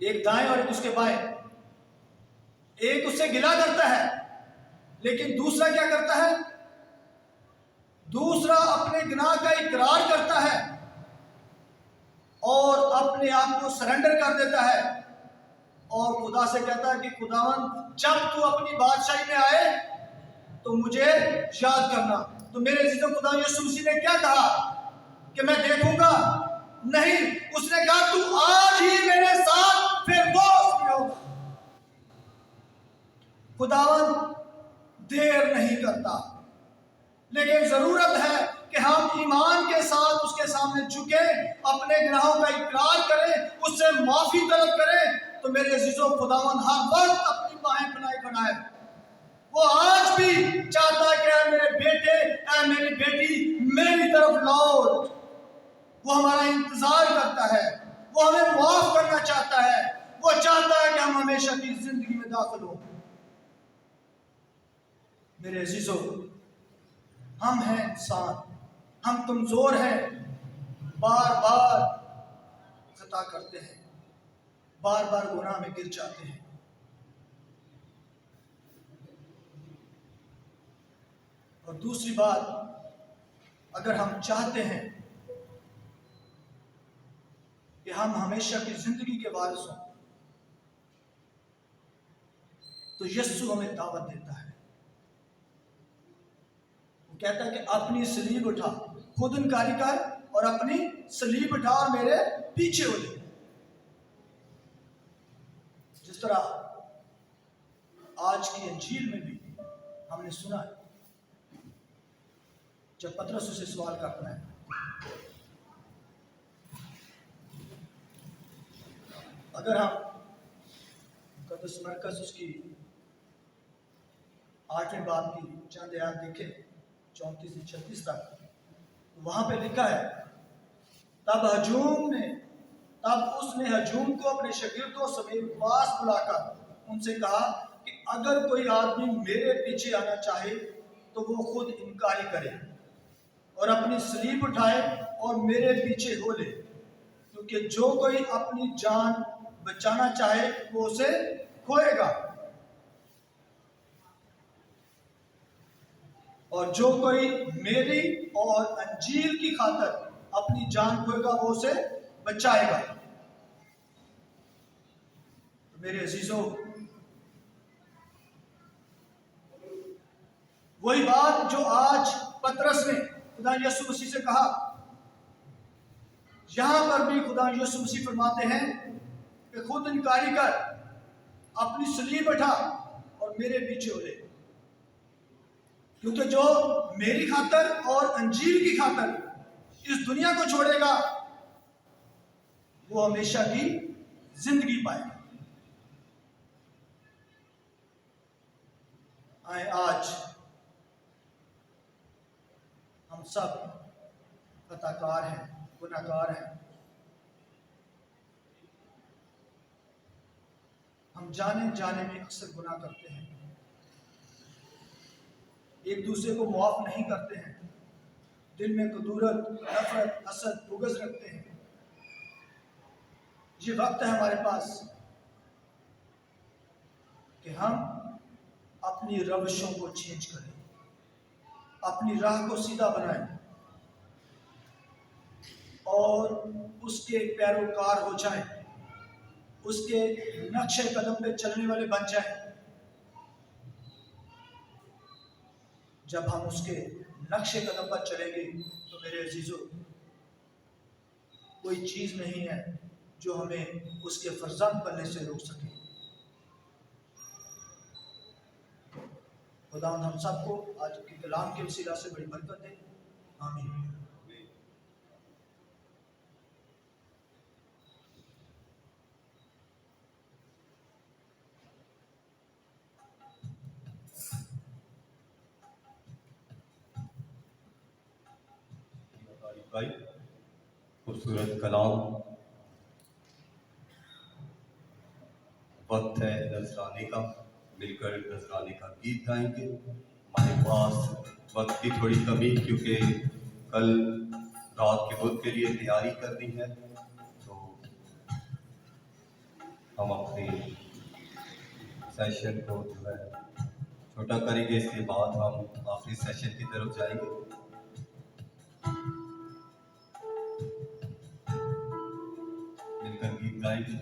एक दाएं और एक उसके बाएं। एक उससे गिला करता है, लेकिन दूसरा क्या करता है? दूसरा अपने गुनाह का इकरार करता है और अपने आप को सरेंडर कर देता है और खुदा से कहता है कि खुदावंद, जब तू अपनी बादशाही में आए तो मुझे याद करना। तो मेरे अजीजों, खुदा यीशु मसीह ने क्या कहा कि मैं देखूंगा? नहीं, उसने कहा तू आज ही मेरे साथ फिर दोस्त होगा। खुदावंद देर नहीं करता, लेकिन जरूरत है कि हम ईमान के साथ उसके सामने झुके, अपने गुनाहों का इकरार करें, उससे माफी तलब करें। तो मेरे अजीजों, खुदावंद हर वक्त अपनी बाहें फैलाए बनाए। वो आज भी चाहता है कि ऐ मेरे बेटे, ऐ मेरी बेटी, मेरी तरफ लौट। वो हमारा इंतजार करता है, वो हमें माफ करना चाहता है, वो चाहता है कि हम हमेशा की जिंदगी में दाखिल हो। मेरे अजीजों, हम हैं इंसान, हम कमजोर हैं, बार बार खता करते हैं, बार बार गुनाह में गिर जाते हैं। और दूसरी बात, अगर हम चाहते हैं कि हम हमेशा की जिंदगी के वारिस हों, तो यीशु हमें दावत देता है। वो कहता है कि अपनी सलीब उठा, खुद इनकारी कर और अपनी सलीब उठा और मेरे पीछे हो ले। जिस तरह आज की अंजील में भी हमने सुना है, जब पतरस उसे सवाल करता है, अगर हम मुकद्दस मरकज़ उसकी 8वें बाब की चंद आयत देखें 34 से 36 तक, वहां पे लिखा है, तब उसने हजूम को अपने शागिर्दों समेत पास बुलाकर उनसे कहा कि अगर कोई आदमी मेरे पीछे आना चाहे तो वो खुद इनकारी करे और अपनी सलीब उठाए और मेरे पीछे हो ले, क्योंकि जो कोई अपनी जान बचाना चाहे वो उसे खोएगा, और जो कोई मेरी और अंजील की खातिर अपनी जान खोएगा वो उसे बचाएगा। तो मेरे अजीजों, वही बात जो आज पतरस ने खुदा यीशु मसीह से कहा, यहां पर भी खुदा यीशु मसीह फरमाते हैं कि खुद इनकारी कर, अपनी सलीब उठा और मेरे पीछे हो ले, क्योंकि जो मेरी खातर और अंजील की खातर इस दुनिया को छोड़ेगा वो हमेशा की जिंदगी पाएगा। आए, आज हम सब खताकार हैं, गुनाहगार हैं। हम जाने जाने में अक्सर गुनाह करते हैं, एक दूसरे को मुआफ नहीं करते हैं, दिल में कदूरत, नफरत, हसद, बुग़्ज़ रखते हैं। ये वक्त है हमारे पास कि हम अपनी रवशों को चेंज करें, अपनी राह को सीधा बनाएं और उसके पैरोकार हो जाएं, उसके नक्शे कदम पे चलने वाले बन जाएं। जब हम उसके नक्शे कदम पर चलेंगे तो मेरे अजीजों, कोई चीज नहीं है जो हमें उसके फर्जंद बनने से रोक सके। खुदा हम सबको आज के कलाम के वसीला से बड़ी बरकत दे। आमीन। भाई, खूबसूरत कलाम। वक्त है नजराने का, मिलकर नजराने का गीत गाएंगे। हमारे पास वक्त की थोड़ी कमी, क्योंकि कल रात के बुध के लिए तैयारी करनी है, तो हम अपने सेशन को जो है छोटा करेंगे। इसके बाद हम आखिरी सेशन की तरफ जाएंगे। गीत गाएंगे।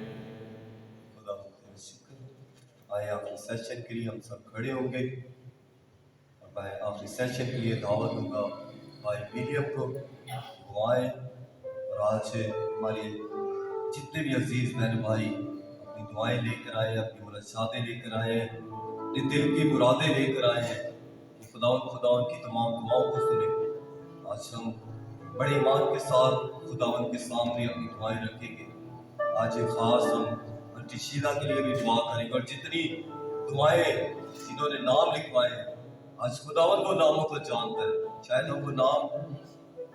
खुदा का शुक्र। आए आखिरी सेशन के लिए हम सब खड़े होंगे और मैं आखिरी सेशन के लिए दावत दूंगा भाई विलियम को वो आए और आज हमारे जितने भी अजीज बहन भाई अपनी दुआएं लेकर आए, अपनी मुलाकातें लेकर आए, अपने दिल की मुरादें लेकर आए हैं कि खुदावन की तमाम दुआओं को सुने। आज हम बड़े ईमान के साथ खुदावन के सामने अपनी दुआएं रखेंगे। आज एक खास हम आंटी शीला के लिए भी दुआ करेंगे और जितनी दुआएं जिन्होंने नाम लिखवाए हैं, आज खुदावन वो नामों को जानता है। शायद हम वो नाम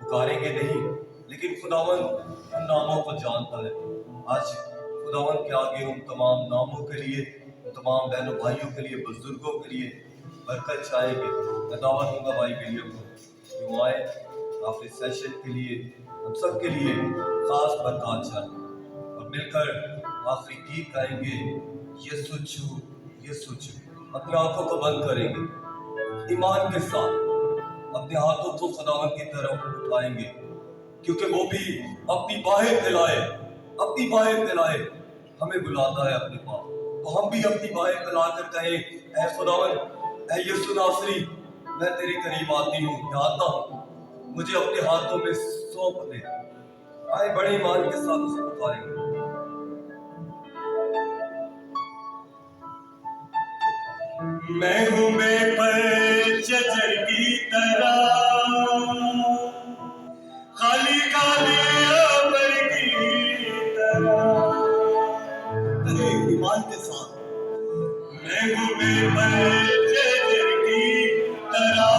पुकारेंगे नहीं, लेकिन खुदावन उन नामों को जानता है। आज खुदावन के आगे उन तमाम नामों के लिए, उन तमाम बहनों भाइयों के लिए, बुजुर्गों के लिए बरकत चाहेंगे। मैं दावत दूंगा भाई विलियम को कि वो आए आखिरी सेशन के लिए हम सब के लिए खास बरकत चाहें और मिलकर आखिरी गीत गाएंगे यीशु छू यीशु छू। अपनी आंखों को बंद करेंगे, ईमान के साथ अपने हाथों को खुदावन की तरफ उठाएंगे, क्योंकि वो भी अपनी बाहें फैलाए हमें बुलाता है अपने पास। तो हम भी अपनी बाहें फैलाकर कहें, ऐ खुदावन, ऐ यीशु नासरी, मैं तेरे करीब आती हूँ, आता हूँ, मुझे अपने हाथों में सौंप दे। आए बड़े ईमान के साथ उसे पुकारेंगे। मैं हूँ बेपर चचर की तरह, खाली आबर की तरह। ईमान के साथ मैं हूँ बेपर चचर की तरह,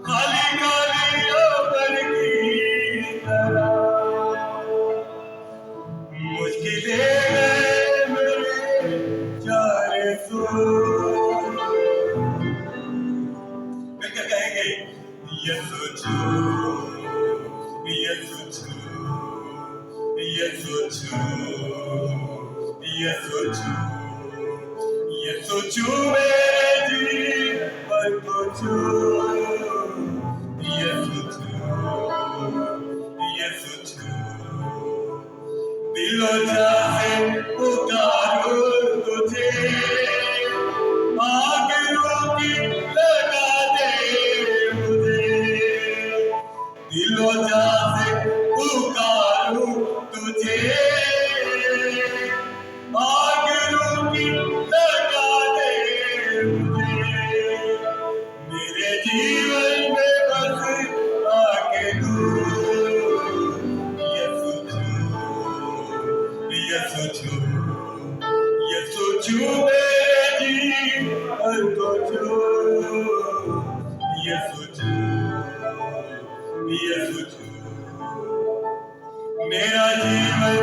खाली आबर की तरह। मुश्किलें मिलकर कहेंगे यीशु छू यीशु छू यीशु छू यीशु छू यीशु छू मेरे जीवन को छू यीशु छू यीशु छू। दिलो चाहे पुकारो तुझे, दिलो जासे पुकारूं तुझे, आग रूठी लगा दे मुझे। मेरे जीवन में बस आके तू यीशु छू यीशु छू यीशु छू मेरे जीवन को छू यीशु छू यीशु छू। मेरा जीवन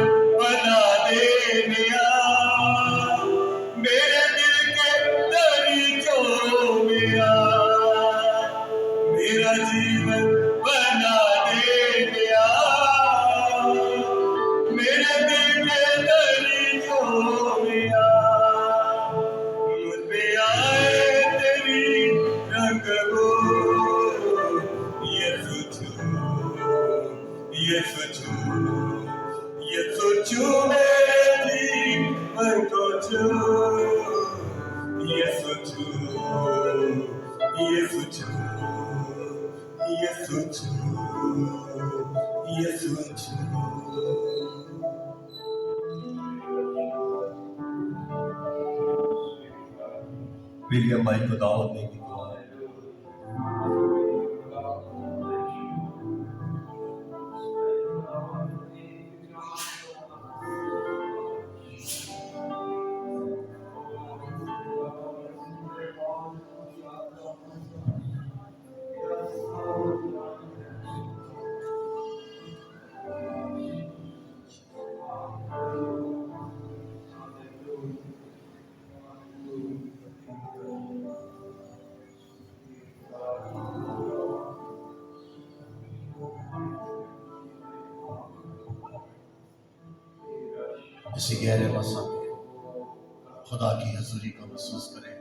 विलियम भाई को दावत देने की दुआ है। इसी गहरे मौसम में खुदा की हजूरी को महसूस करें।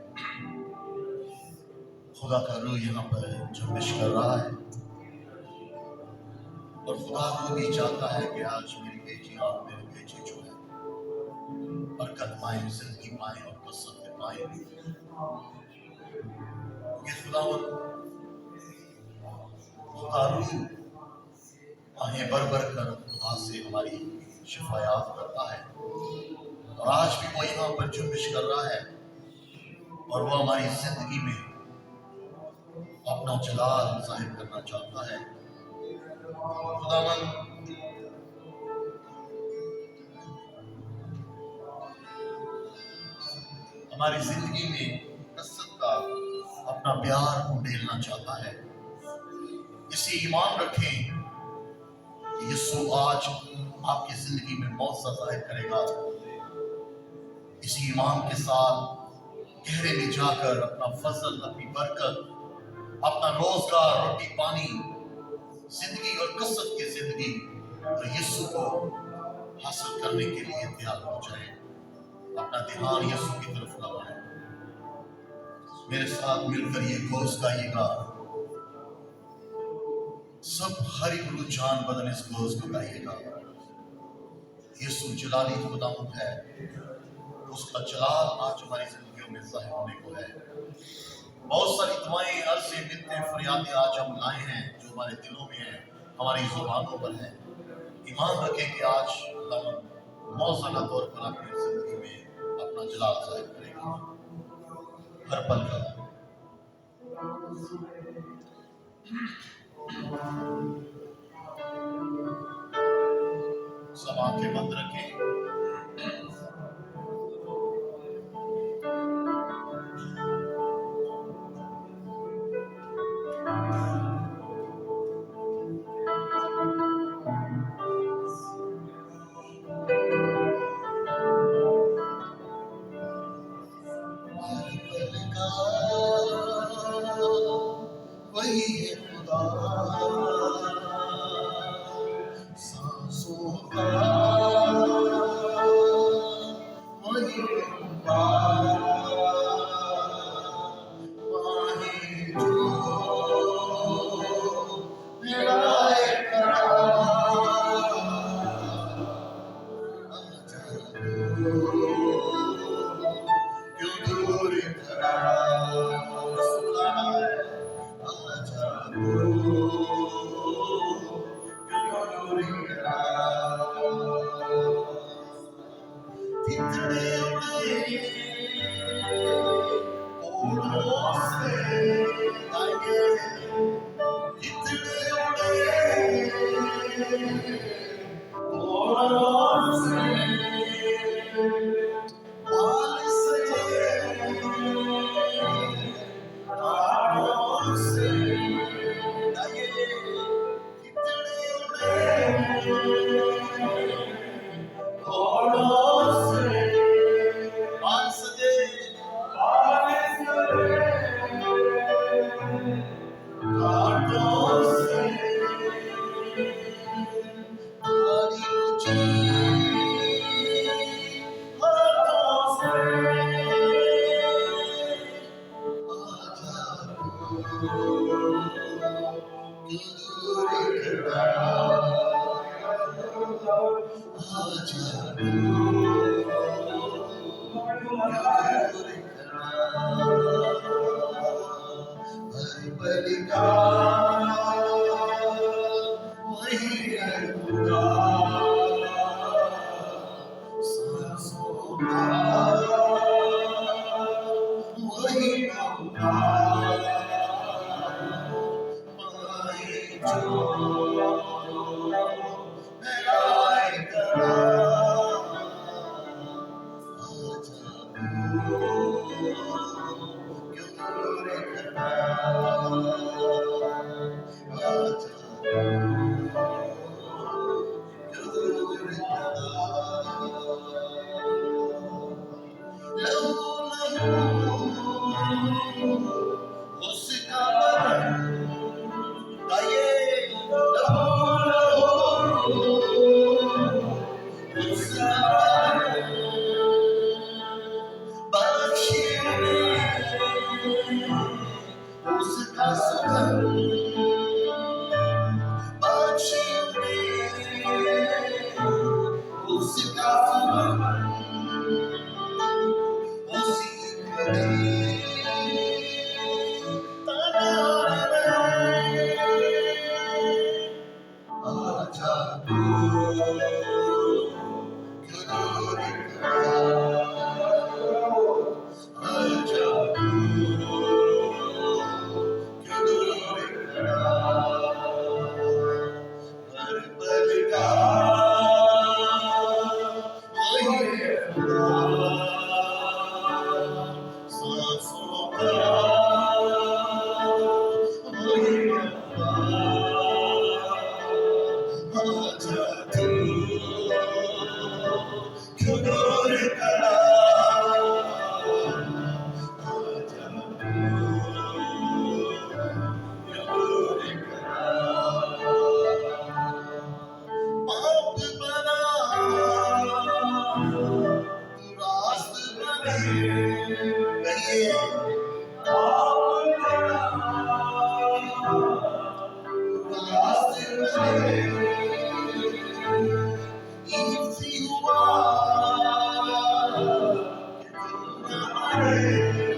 खुदा का रूह यहाँ पर जुम्बिश कर रहा है और खुदा को भी चाहता है कि आज मेरी बेटी और मेरे बेटे जो है बरकत पाए, जिंदगी पाए और कसरत पाए, क्योंकि खुदा रूह आहें भर भर कर खुदा से हमारी शिफायात करता है और आज भी वो यहाँ पर जुम्बिश कर रहा है और वो हमारी जिंदगी में अपना जलाल जाहिर करना चाहता है। खुदावन हमारी जिंदगी में कसरत का अपना प्यार उंडेलना चाहता है। इसी ईमान रखें कि यीशु आज आपकी जिंदगी में मौजज़ा जाहिर करेगा। इसी ईमान के साथ गहरे में जाकर अपना फजल, अपनी बरकत, अपना रोजगार, रोटी पानी, जिंदगी और कसरत की जिंदगी और यीशु को हासिल करने के लिए तैयार हो जाए। अपना ध्यान यीशु की तरफ लगाएं। मेरे साथ मिलकर ये घोष गाइएगा। सब हर एक रूह जान बदन इस घोष को गाइएगा। यीशु जलाली खुदावंद है, उसका जलाल आज हमारी जिंदगियों में ज़ाहिर होने को है। बहुत सारी दुआएं, अर्ज़ें, बिनतें, फरियादें आज हम लाए हैं जो हमारे दिलों में है, हमारी जुबानों पर है। ईमान रखें कि आज खुदावंद मौजूदा तौर पर अपनी जिंदगी में अपना जलाल ज़ाहिर करेगा हर पल का। सब आंखें बंद रखें। वही है खुदा, सांसों का वही है खुदा, वही जो मेरा क्यों दूर खड़ा क्यों दूर खड़ा पाप बना तू रास्त बने कहिए रास्त बने इसी हुआ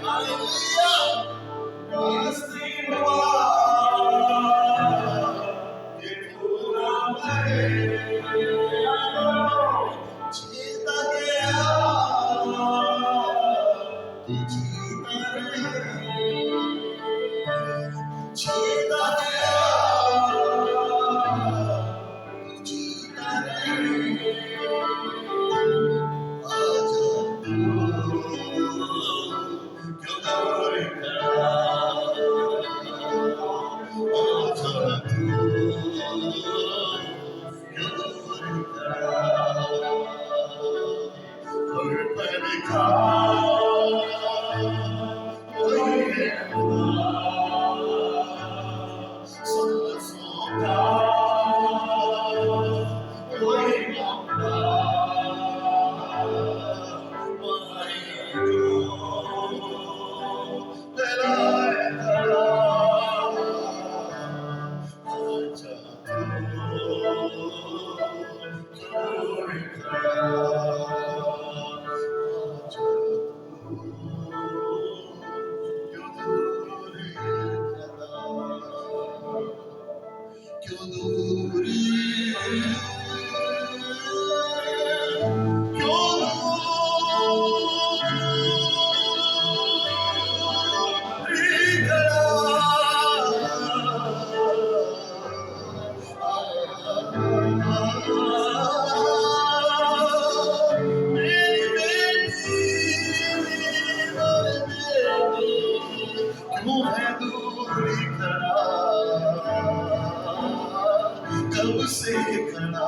हालेलुया रास्ते हुआ कि तू ना मरे जीता गया तू जीता रहे जीता गया तू जीता रहे आजा तू क्यों दूर खड़ा आजा तू क्यों दूर खड़ा और पर खा क्यों दूरी क्यों दूरी मेरी बेटी क्यों है दूरी खड़ा कब से खड़ा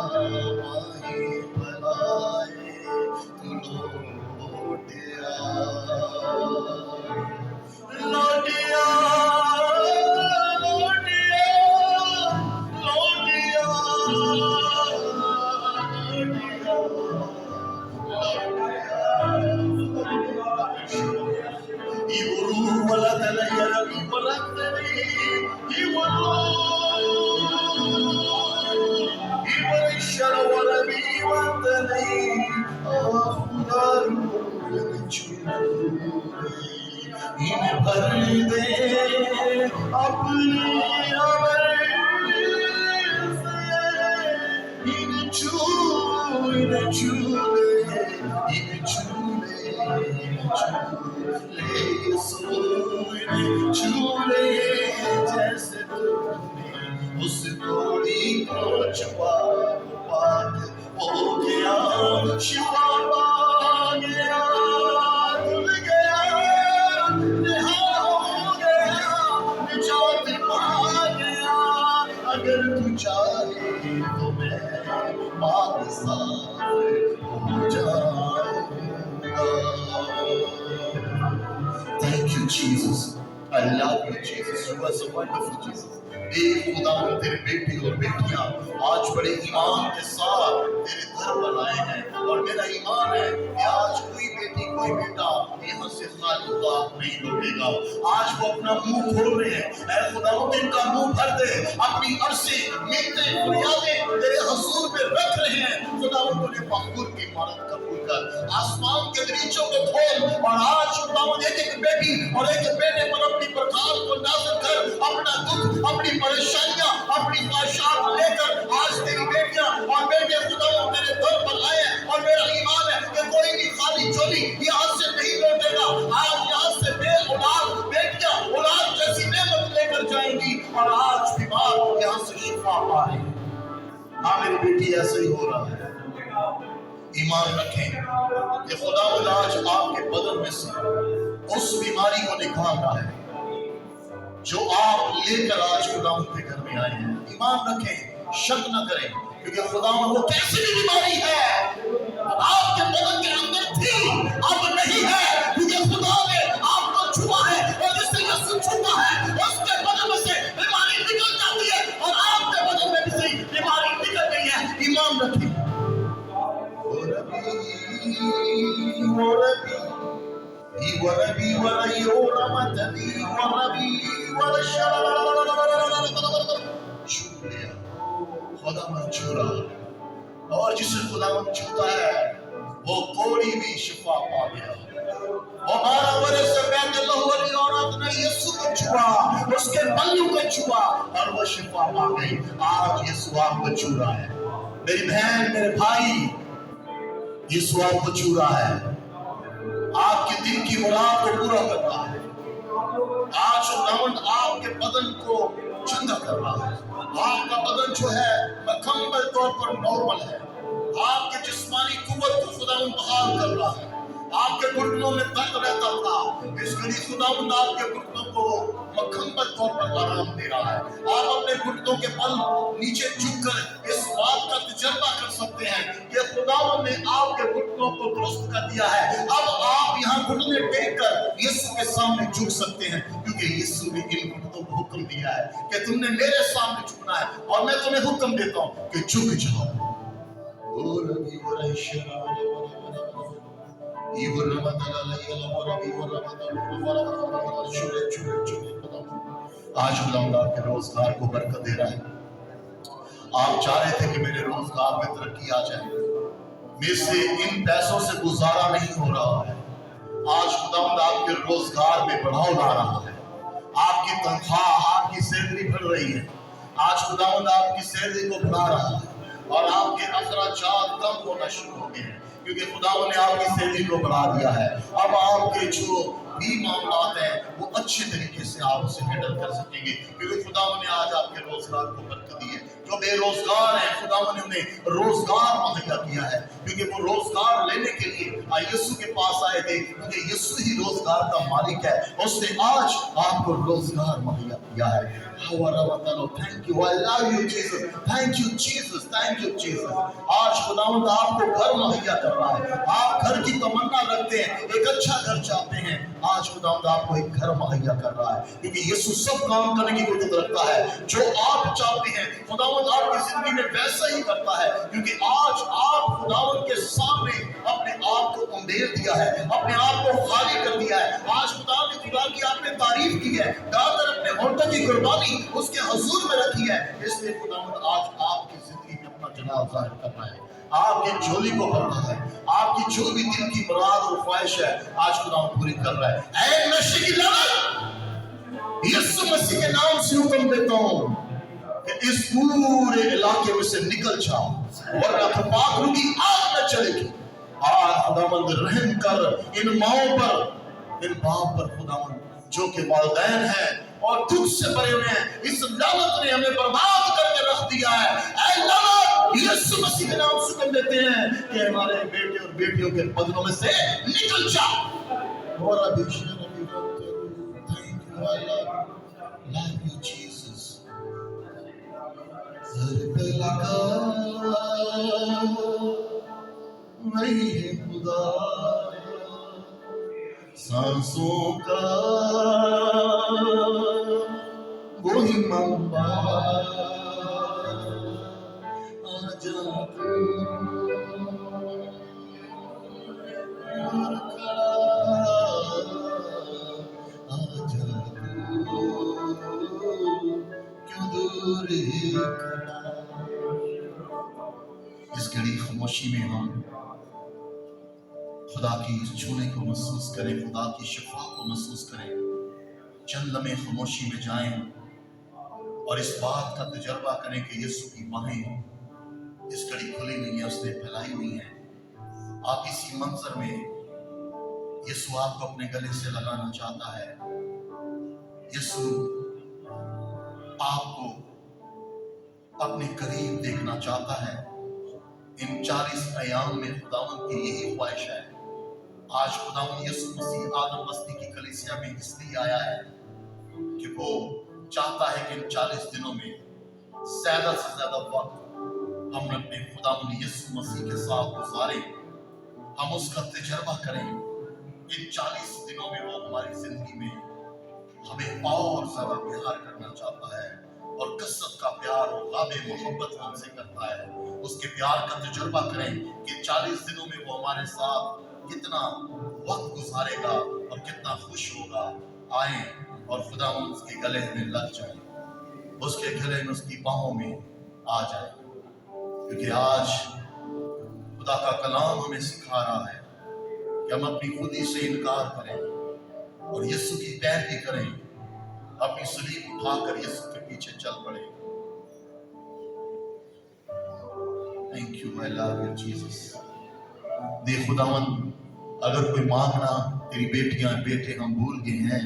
माही बनाए तू लौटिया लौटिया लौटिया يقولوا ولا تليل ولا تليل يبرشر ولا بي وتليل أفضل إن بردے اپنی عمر سے إن چولے چولے جیسے اس گولی کو چھپا پاک ہو گیا شفا پا گیا دھل گیا رہا ہو گیا نجات پا گیا اگر تو چاہے تو میں پاک صاف ہو جاؤں گا. Thank you, Jesus. I love you, Jesus. You are so wonderful, Jesus. اے خدا تیرے بیٹے اور بیٹیاں آج بڑے ایمان کے ساتھ تیرے در پر آئے ہیں اور میرا ایمان ہے کہ آج کوئی بیٹی کوئی بیٹا یہاں سے خالی ہاتھ نہیں لوٹے گا. آج وہ اپنا منہ کھول رہے ہیں. اے خدا ان کا منہ بھر دے, اپنی عرضیں منتیں فریادیں تیرے حضور میں رکھ رہے ہیں. خدا انہیں مقبول کی مانت قبول کر, آسمان کے دریچوں کو کھول اور آج خدا ایک ایک بیٹی اور ایک بیٹے پر اپنی برکات کو نازل کر. اپنا دکھ, اپنی پریشانیاں, اپنی خواہشات لے کر آج تیری بیٹیاں اور بیٹے خدا تیرے در پر آئے ہیں. اور میرا ایمان ہے کہ کوئی بھی خالی جولی یہاں سے نہیں لوٹے گا. آج یہاں سے بے اولاد بیٹیاں اولاد جیسی نعمت لے کر جائیں گی اور آج بیمار یہاں سے شفا پائیں. ہاں میری بیٹی ایسے ہی ہو رہا ہے. ایمان رکھیں کہ خدا آج آپ کے بدن میں سے اس بیماری کو نکال رہا ہے جو آپ لے کر آج خدا کے گھر میں آئے ہیں. ایمان رکھیں, شک نہ کریں, کیونکہ خدا وہ کیسی بھی بیماری ہے آپ کے بدن खुदावन छू रहा है, और जिसे खुदावन छूता है वो कोड़ी भी शिफा पा गया। और 12 बरस से पहले लहू वाली औरत ने यीशु को छुआ, उसके पल्लू को छुआ और वो शिफा पा गई। आज यीशु आपको छू रहा है मेरी बहन, मेरे भाई, यीशु आपको छू रहा है, आपके दिल की मुराद को पूरा कर रहा है। आज खुदावन आपके बदन को चंगा कर रहा है। आपका बदन जो है मुकम्मल तौर पर नॉर्मल है। आपके जिस्मानी कुव्वत को खुदावन बहाल कर रहा है। आपके घुटनों में दर्द रहता था, इस घड़ी खुदावन आपके घुटनों को मुकम्मल तौर पर आराम दे रहा है। आप अपने घुटनों के बल नीचे झुककर इस बात का तजर्बा कर सकते हैं कि खुदावन ने आपके घुटनों को दुरुस्त कर दिया है। अब आप यहाँ घुटने टेक कर यीशु के सामने झुक सकते हैं, क्योंकि यीशु ने इन घुटनों को हुक्म दिया है कि तुमने मेरे सामने झुकना है, और मैं तुम्हें हुक्म देता हूँ कि झुक जाओ। आज खुदावंद आपके रोजगार को बरकत दे रहा है। आप चाह रहे थे कि मेरे रोजगार में तरक्की आ जाए, मेरे से इन पैसों से गुजारा नहीं हो रहा है। आज खुदावंद आपके रोजगार में बढ़ाव ला रहा है। आपकी तनख्वाह, आपकी सैलरी बढ़ रही है। आज खुदावंद आपकी सैलरी को बढ़ा रहा है और आपके अखराजात कम होना शुरू हो गए हैं, क्योंकि खुदावंद ने आपकी सैलरी को बढ़ा दिया है। अब आपके जो भी मामलात हैं वो अच्छे तरीके से आप उसे हैंडल कर सकेंगे, क्योंकि खुदावंद ने आज आपके रोजगार को बरकत दी है। जो बेरोजगार हैं, खुदावंद ने उन्हें रोजगार मुहैया किया है, क्योंकि वो रोजगार लेने के लिए यीशु के पास आए थे, क्योंकि यीशु ही रोजगार का मालिक है। उसने आज आपको रोजगार मुहैया किया है। Thank you, I love you Jesus, thank you Jesus, thank you Jesus. आज खुदावंद आपको घर मुहैया कर रहा है। आप घर की तमन्ना रखते हैं, एक अच्छा घर चाहते हैं, आज खुदावंद आपको एक घर मुहैया कर रहा है, क्योंकि यीशु सब काम करने की कुदरत रखता है। जो आप चाहते हैं खुदावंद आपकी जिंदगी में वैसा ही करता है, क्योंकि आज आप खुदावंद के सामने अपने आप को उंडेल दिया है, अपने आप को खाली कर दिया है। आज खुदा की आपने तारीफ की है, दादर अपने होठों की कुर्बानी उसके हुजूर में रखी है, इसलिए खुदावंद आज आपकी जिंदगी में अपना जलाल जाहिर कर रहा है, आपकी झोली को भर रहा है। आपकी जो भी दिल की मुराद और ख्वाहिश है आज खुदावंद पूरी कर रहा है। ऐ नशे की लानत, यीशु मसीह के नाम से हुक्म देता हूँ कि इस पूरे इलाके में से निकल जाओ, वरना तो पाखरू की आग न चलेगी। आज खुदावंद रहम कर इन माओं पर, इन बाप पर खुदावंद, जो कि वालिदैन हैं और दुख से भरे हुए हैं। इस लानत ने हमें बर्बाद करके रख दिया है। ऐ लानत, यीशु मसीह के नाम से हुक्म देते हैं कि हमारे बेटे और बेटियों के बदनों में से निकल जाओ। और अभी thank you, I love you Jesus. Sir पे लगा नहीं है खुदा, सांसों का वही मंबा, आजा तू और खड़ा, आजा तू क्यों दूर खड़ा। इस घड़ी खामोशी में हम खुदा की छूने को महसूस करें, खुदा की शिफा को महसूस करें। चंद लम्हे खामोशी में जाएं और इस बात का तजर्बा करें कि यीशु की बाहें इस घड़ी खुली हुई है, उसने फैलाई हुई है। आप इसी मंजर में यीशु आपको अपने गले से लगाना चाहता है। यीशु आपको अपने करीब देखना चाहता है। इन 40 अयाम में खुदावंद की यही ख्वाहिश है। आज खुदावंद यीशु मसीह आदम बस्ती की कलीसिया में इसलिए आया है कि वो चाहता है कि इन 40 दिनों में ज्यादा से ज्यादा वक्त हम अपने खुदावंद यीशु मसीह के साथ गुजारें, हम उसका तजर्बा करें। इन 40 दिनों में वो हमारी जिंदगी में हमें और ज्यादा प्यार करना चाहता है, और कसरत का प्यार और वादे मोहब्बत हमसे करता है। उसके प्यार का तजुर्बा करें कि 40 दिनों में वो हमारे साथ कितना वक्त गुजारेगा और कितना खुश होगा। आए और खुदा उसके गले में लग जाए, उसके गले में, उसकी बाहों में आ जाए, क्योंकि आज खुदा का कलाम हमें सिखा रहा है कि हम अपनी खुदी से इनकार करें और यीशु की पैरवी करें, अपनी सलीब उठाकर यीशु के पीछे चल पड़े। Thank you, I love you Jesus. दे खुदावन, अगर कोई मांगना तेरी बेटियां बेटे हम भूल गए हैं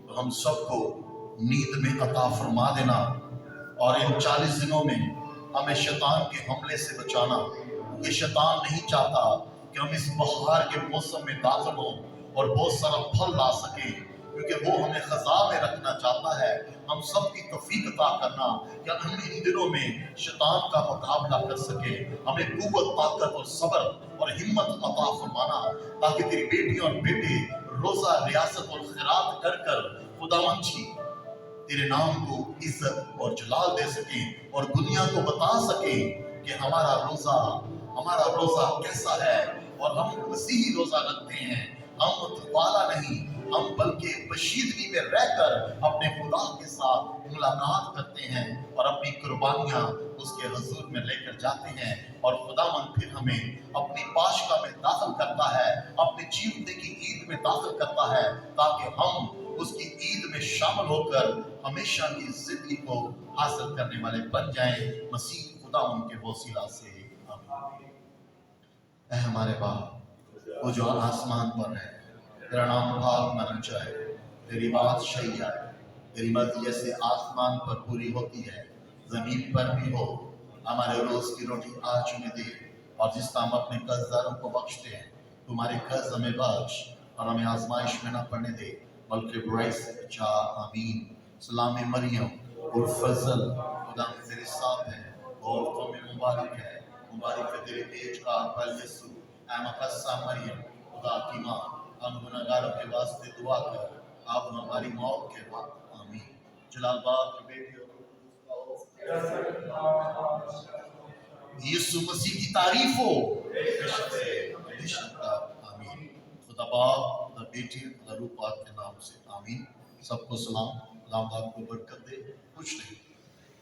तो हम सबको नींद में अता फरमा देना, और इन 40 दिनों में हमें शैतान के हमले से बचाना। ये शैतान नहीं चाहता कि हम इस बहार के मौसम में दाखिल हों और बहुत सारा फल ला सकें, क्योंकि वो हमें खजा में रखना चाहता है। हम सब की तौफीक अता करना कि हम इन दिनों में शैतान का मुकाबला कर सके। हमें कुव्वत, ताकत और सब्र और हिम्मत अता फरमाना, ताकि तेरी बेटियां और बेटे रोजा, रियासत और खैरात कर कर खुदावंद जी तेरे नाम को इज्जत और जलाल दे सके और दुनिया को बता सके कि हमारा रोजा कैसा है। और हम मसीही रोजा रखते हैं, हम मतवाला नहीं, हम बल्कि बशीदगी में रहकर अपने खुदा के साथ मुलाकात करते हैं और अपनी कुर्बानियां उसके हुजूर में लेकर जाते हैं। और खुदावंद फिर हमें अपनी पाशका में दाखिल करता है, अपने जीवते की ईद में दाखिल करता है, ताकि हम उसकी ईद में शामिल होकर हमेशा की जिंदगी को हासिल करने वाले बन जाएं, मसीह खुदावंद के वसीला से। आमीन। ऐ हमारे बाप, वो जो आसमान पर है, तेरा नाम पाक माना जाए, तेरी बात सही आए, तेरी मर्जी जैसे आसमान पर पूरी होती है जमीन पर भी हो। हमारे रोज की रोटी आज हमें दे, और जिस तरह हम अपने कर्जदारों को बख्शते हैं, तुम्हारे कर्ज हमें बख्श, और हमें आजमाइश में न पड़ने दे, बल्कि बुराई से बचा। आमीन। सलाम मरियम और फजल, खुदा तेरे साथ है और तुम्हें मुबारक है, मुबारक है तेरे पेट का फल यीशु। ऐ मुकद्दसा मरियम, खुदा की माँ, हम गुनहगारों के वास्ते दुआ कर, आप हमारी मौत के वक्त। आमीन। जलाल बाग की बेटी यीशु मसीह की तारीफ हो। आमीन। खुदा बाप, खुदा बेटी, खुदा रूह पाक के नाम से आमीन। सबको सलाम। खुदा आपको बरकत दे। कुछ नहीं।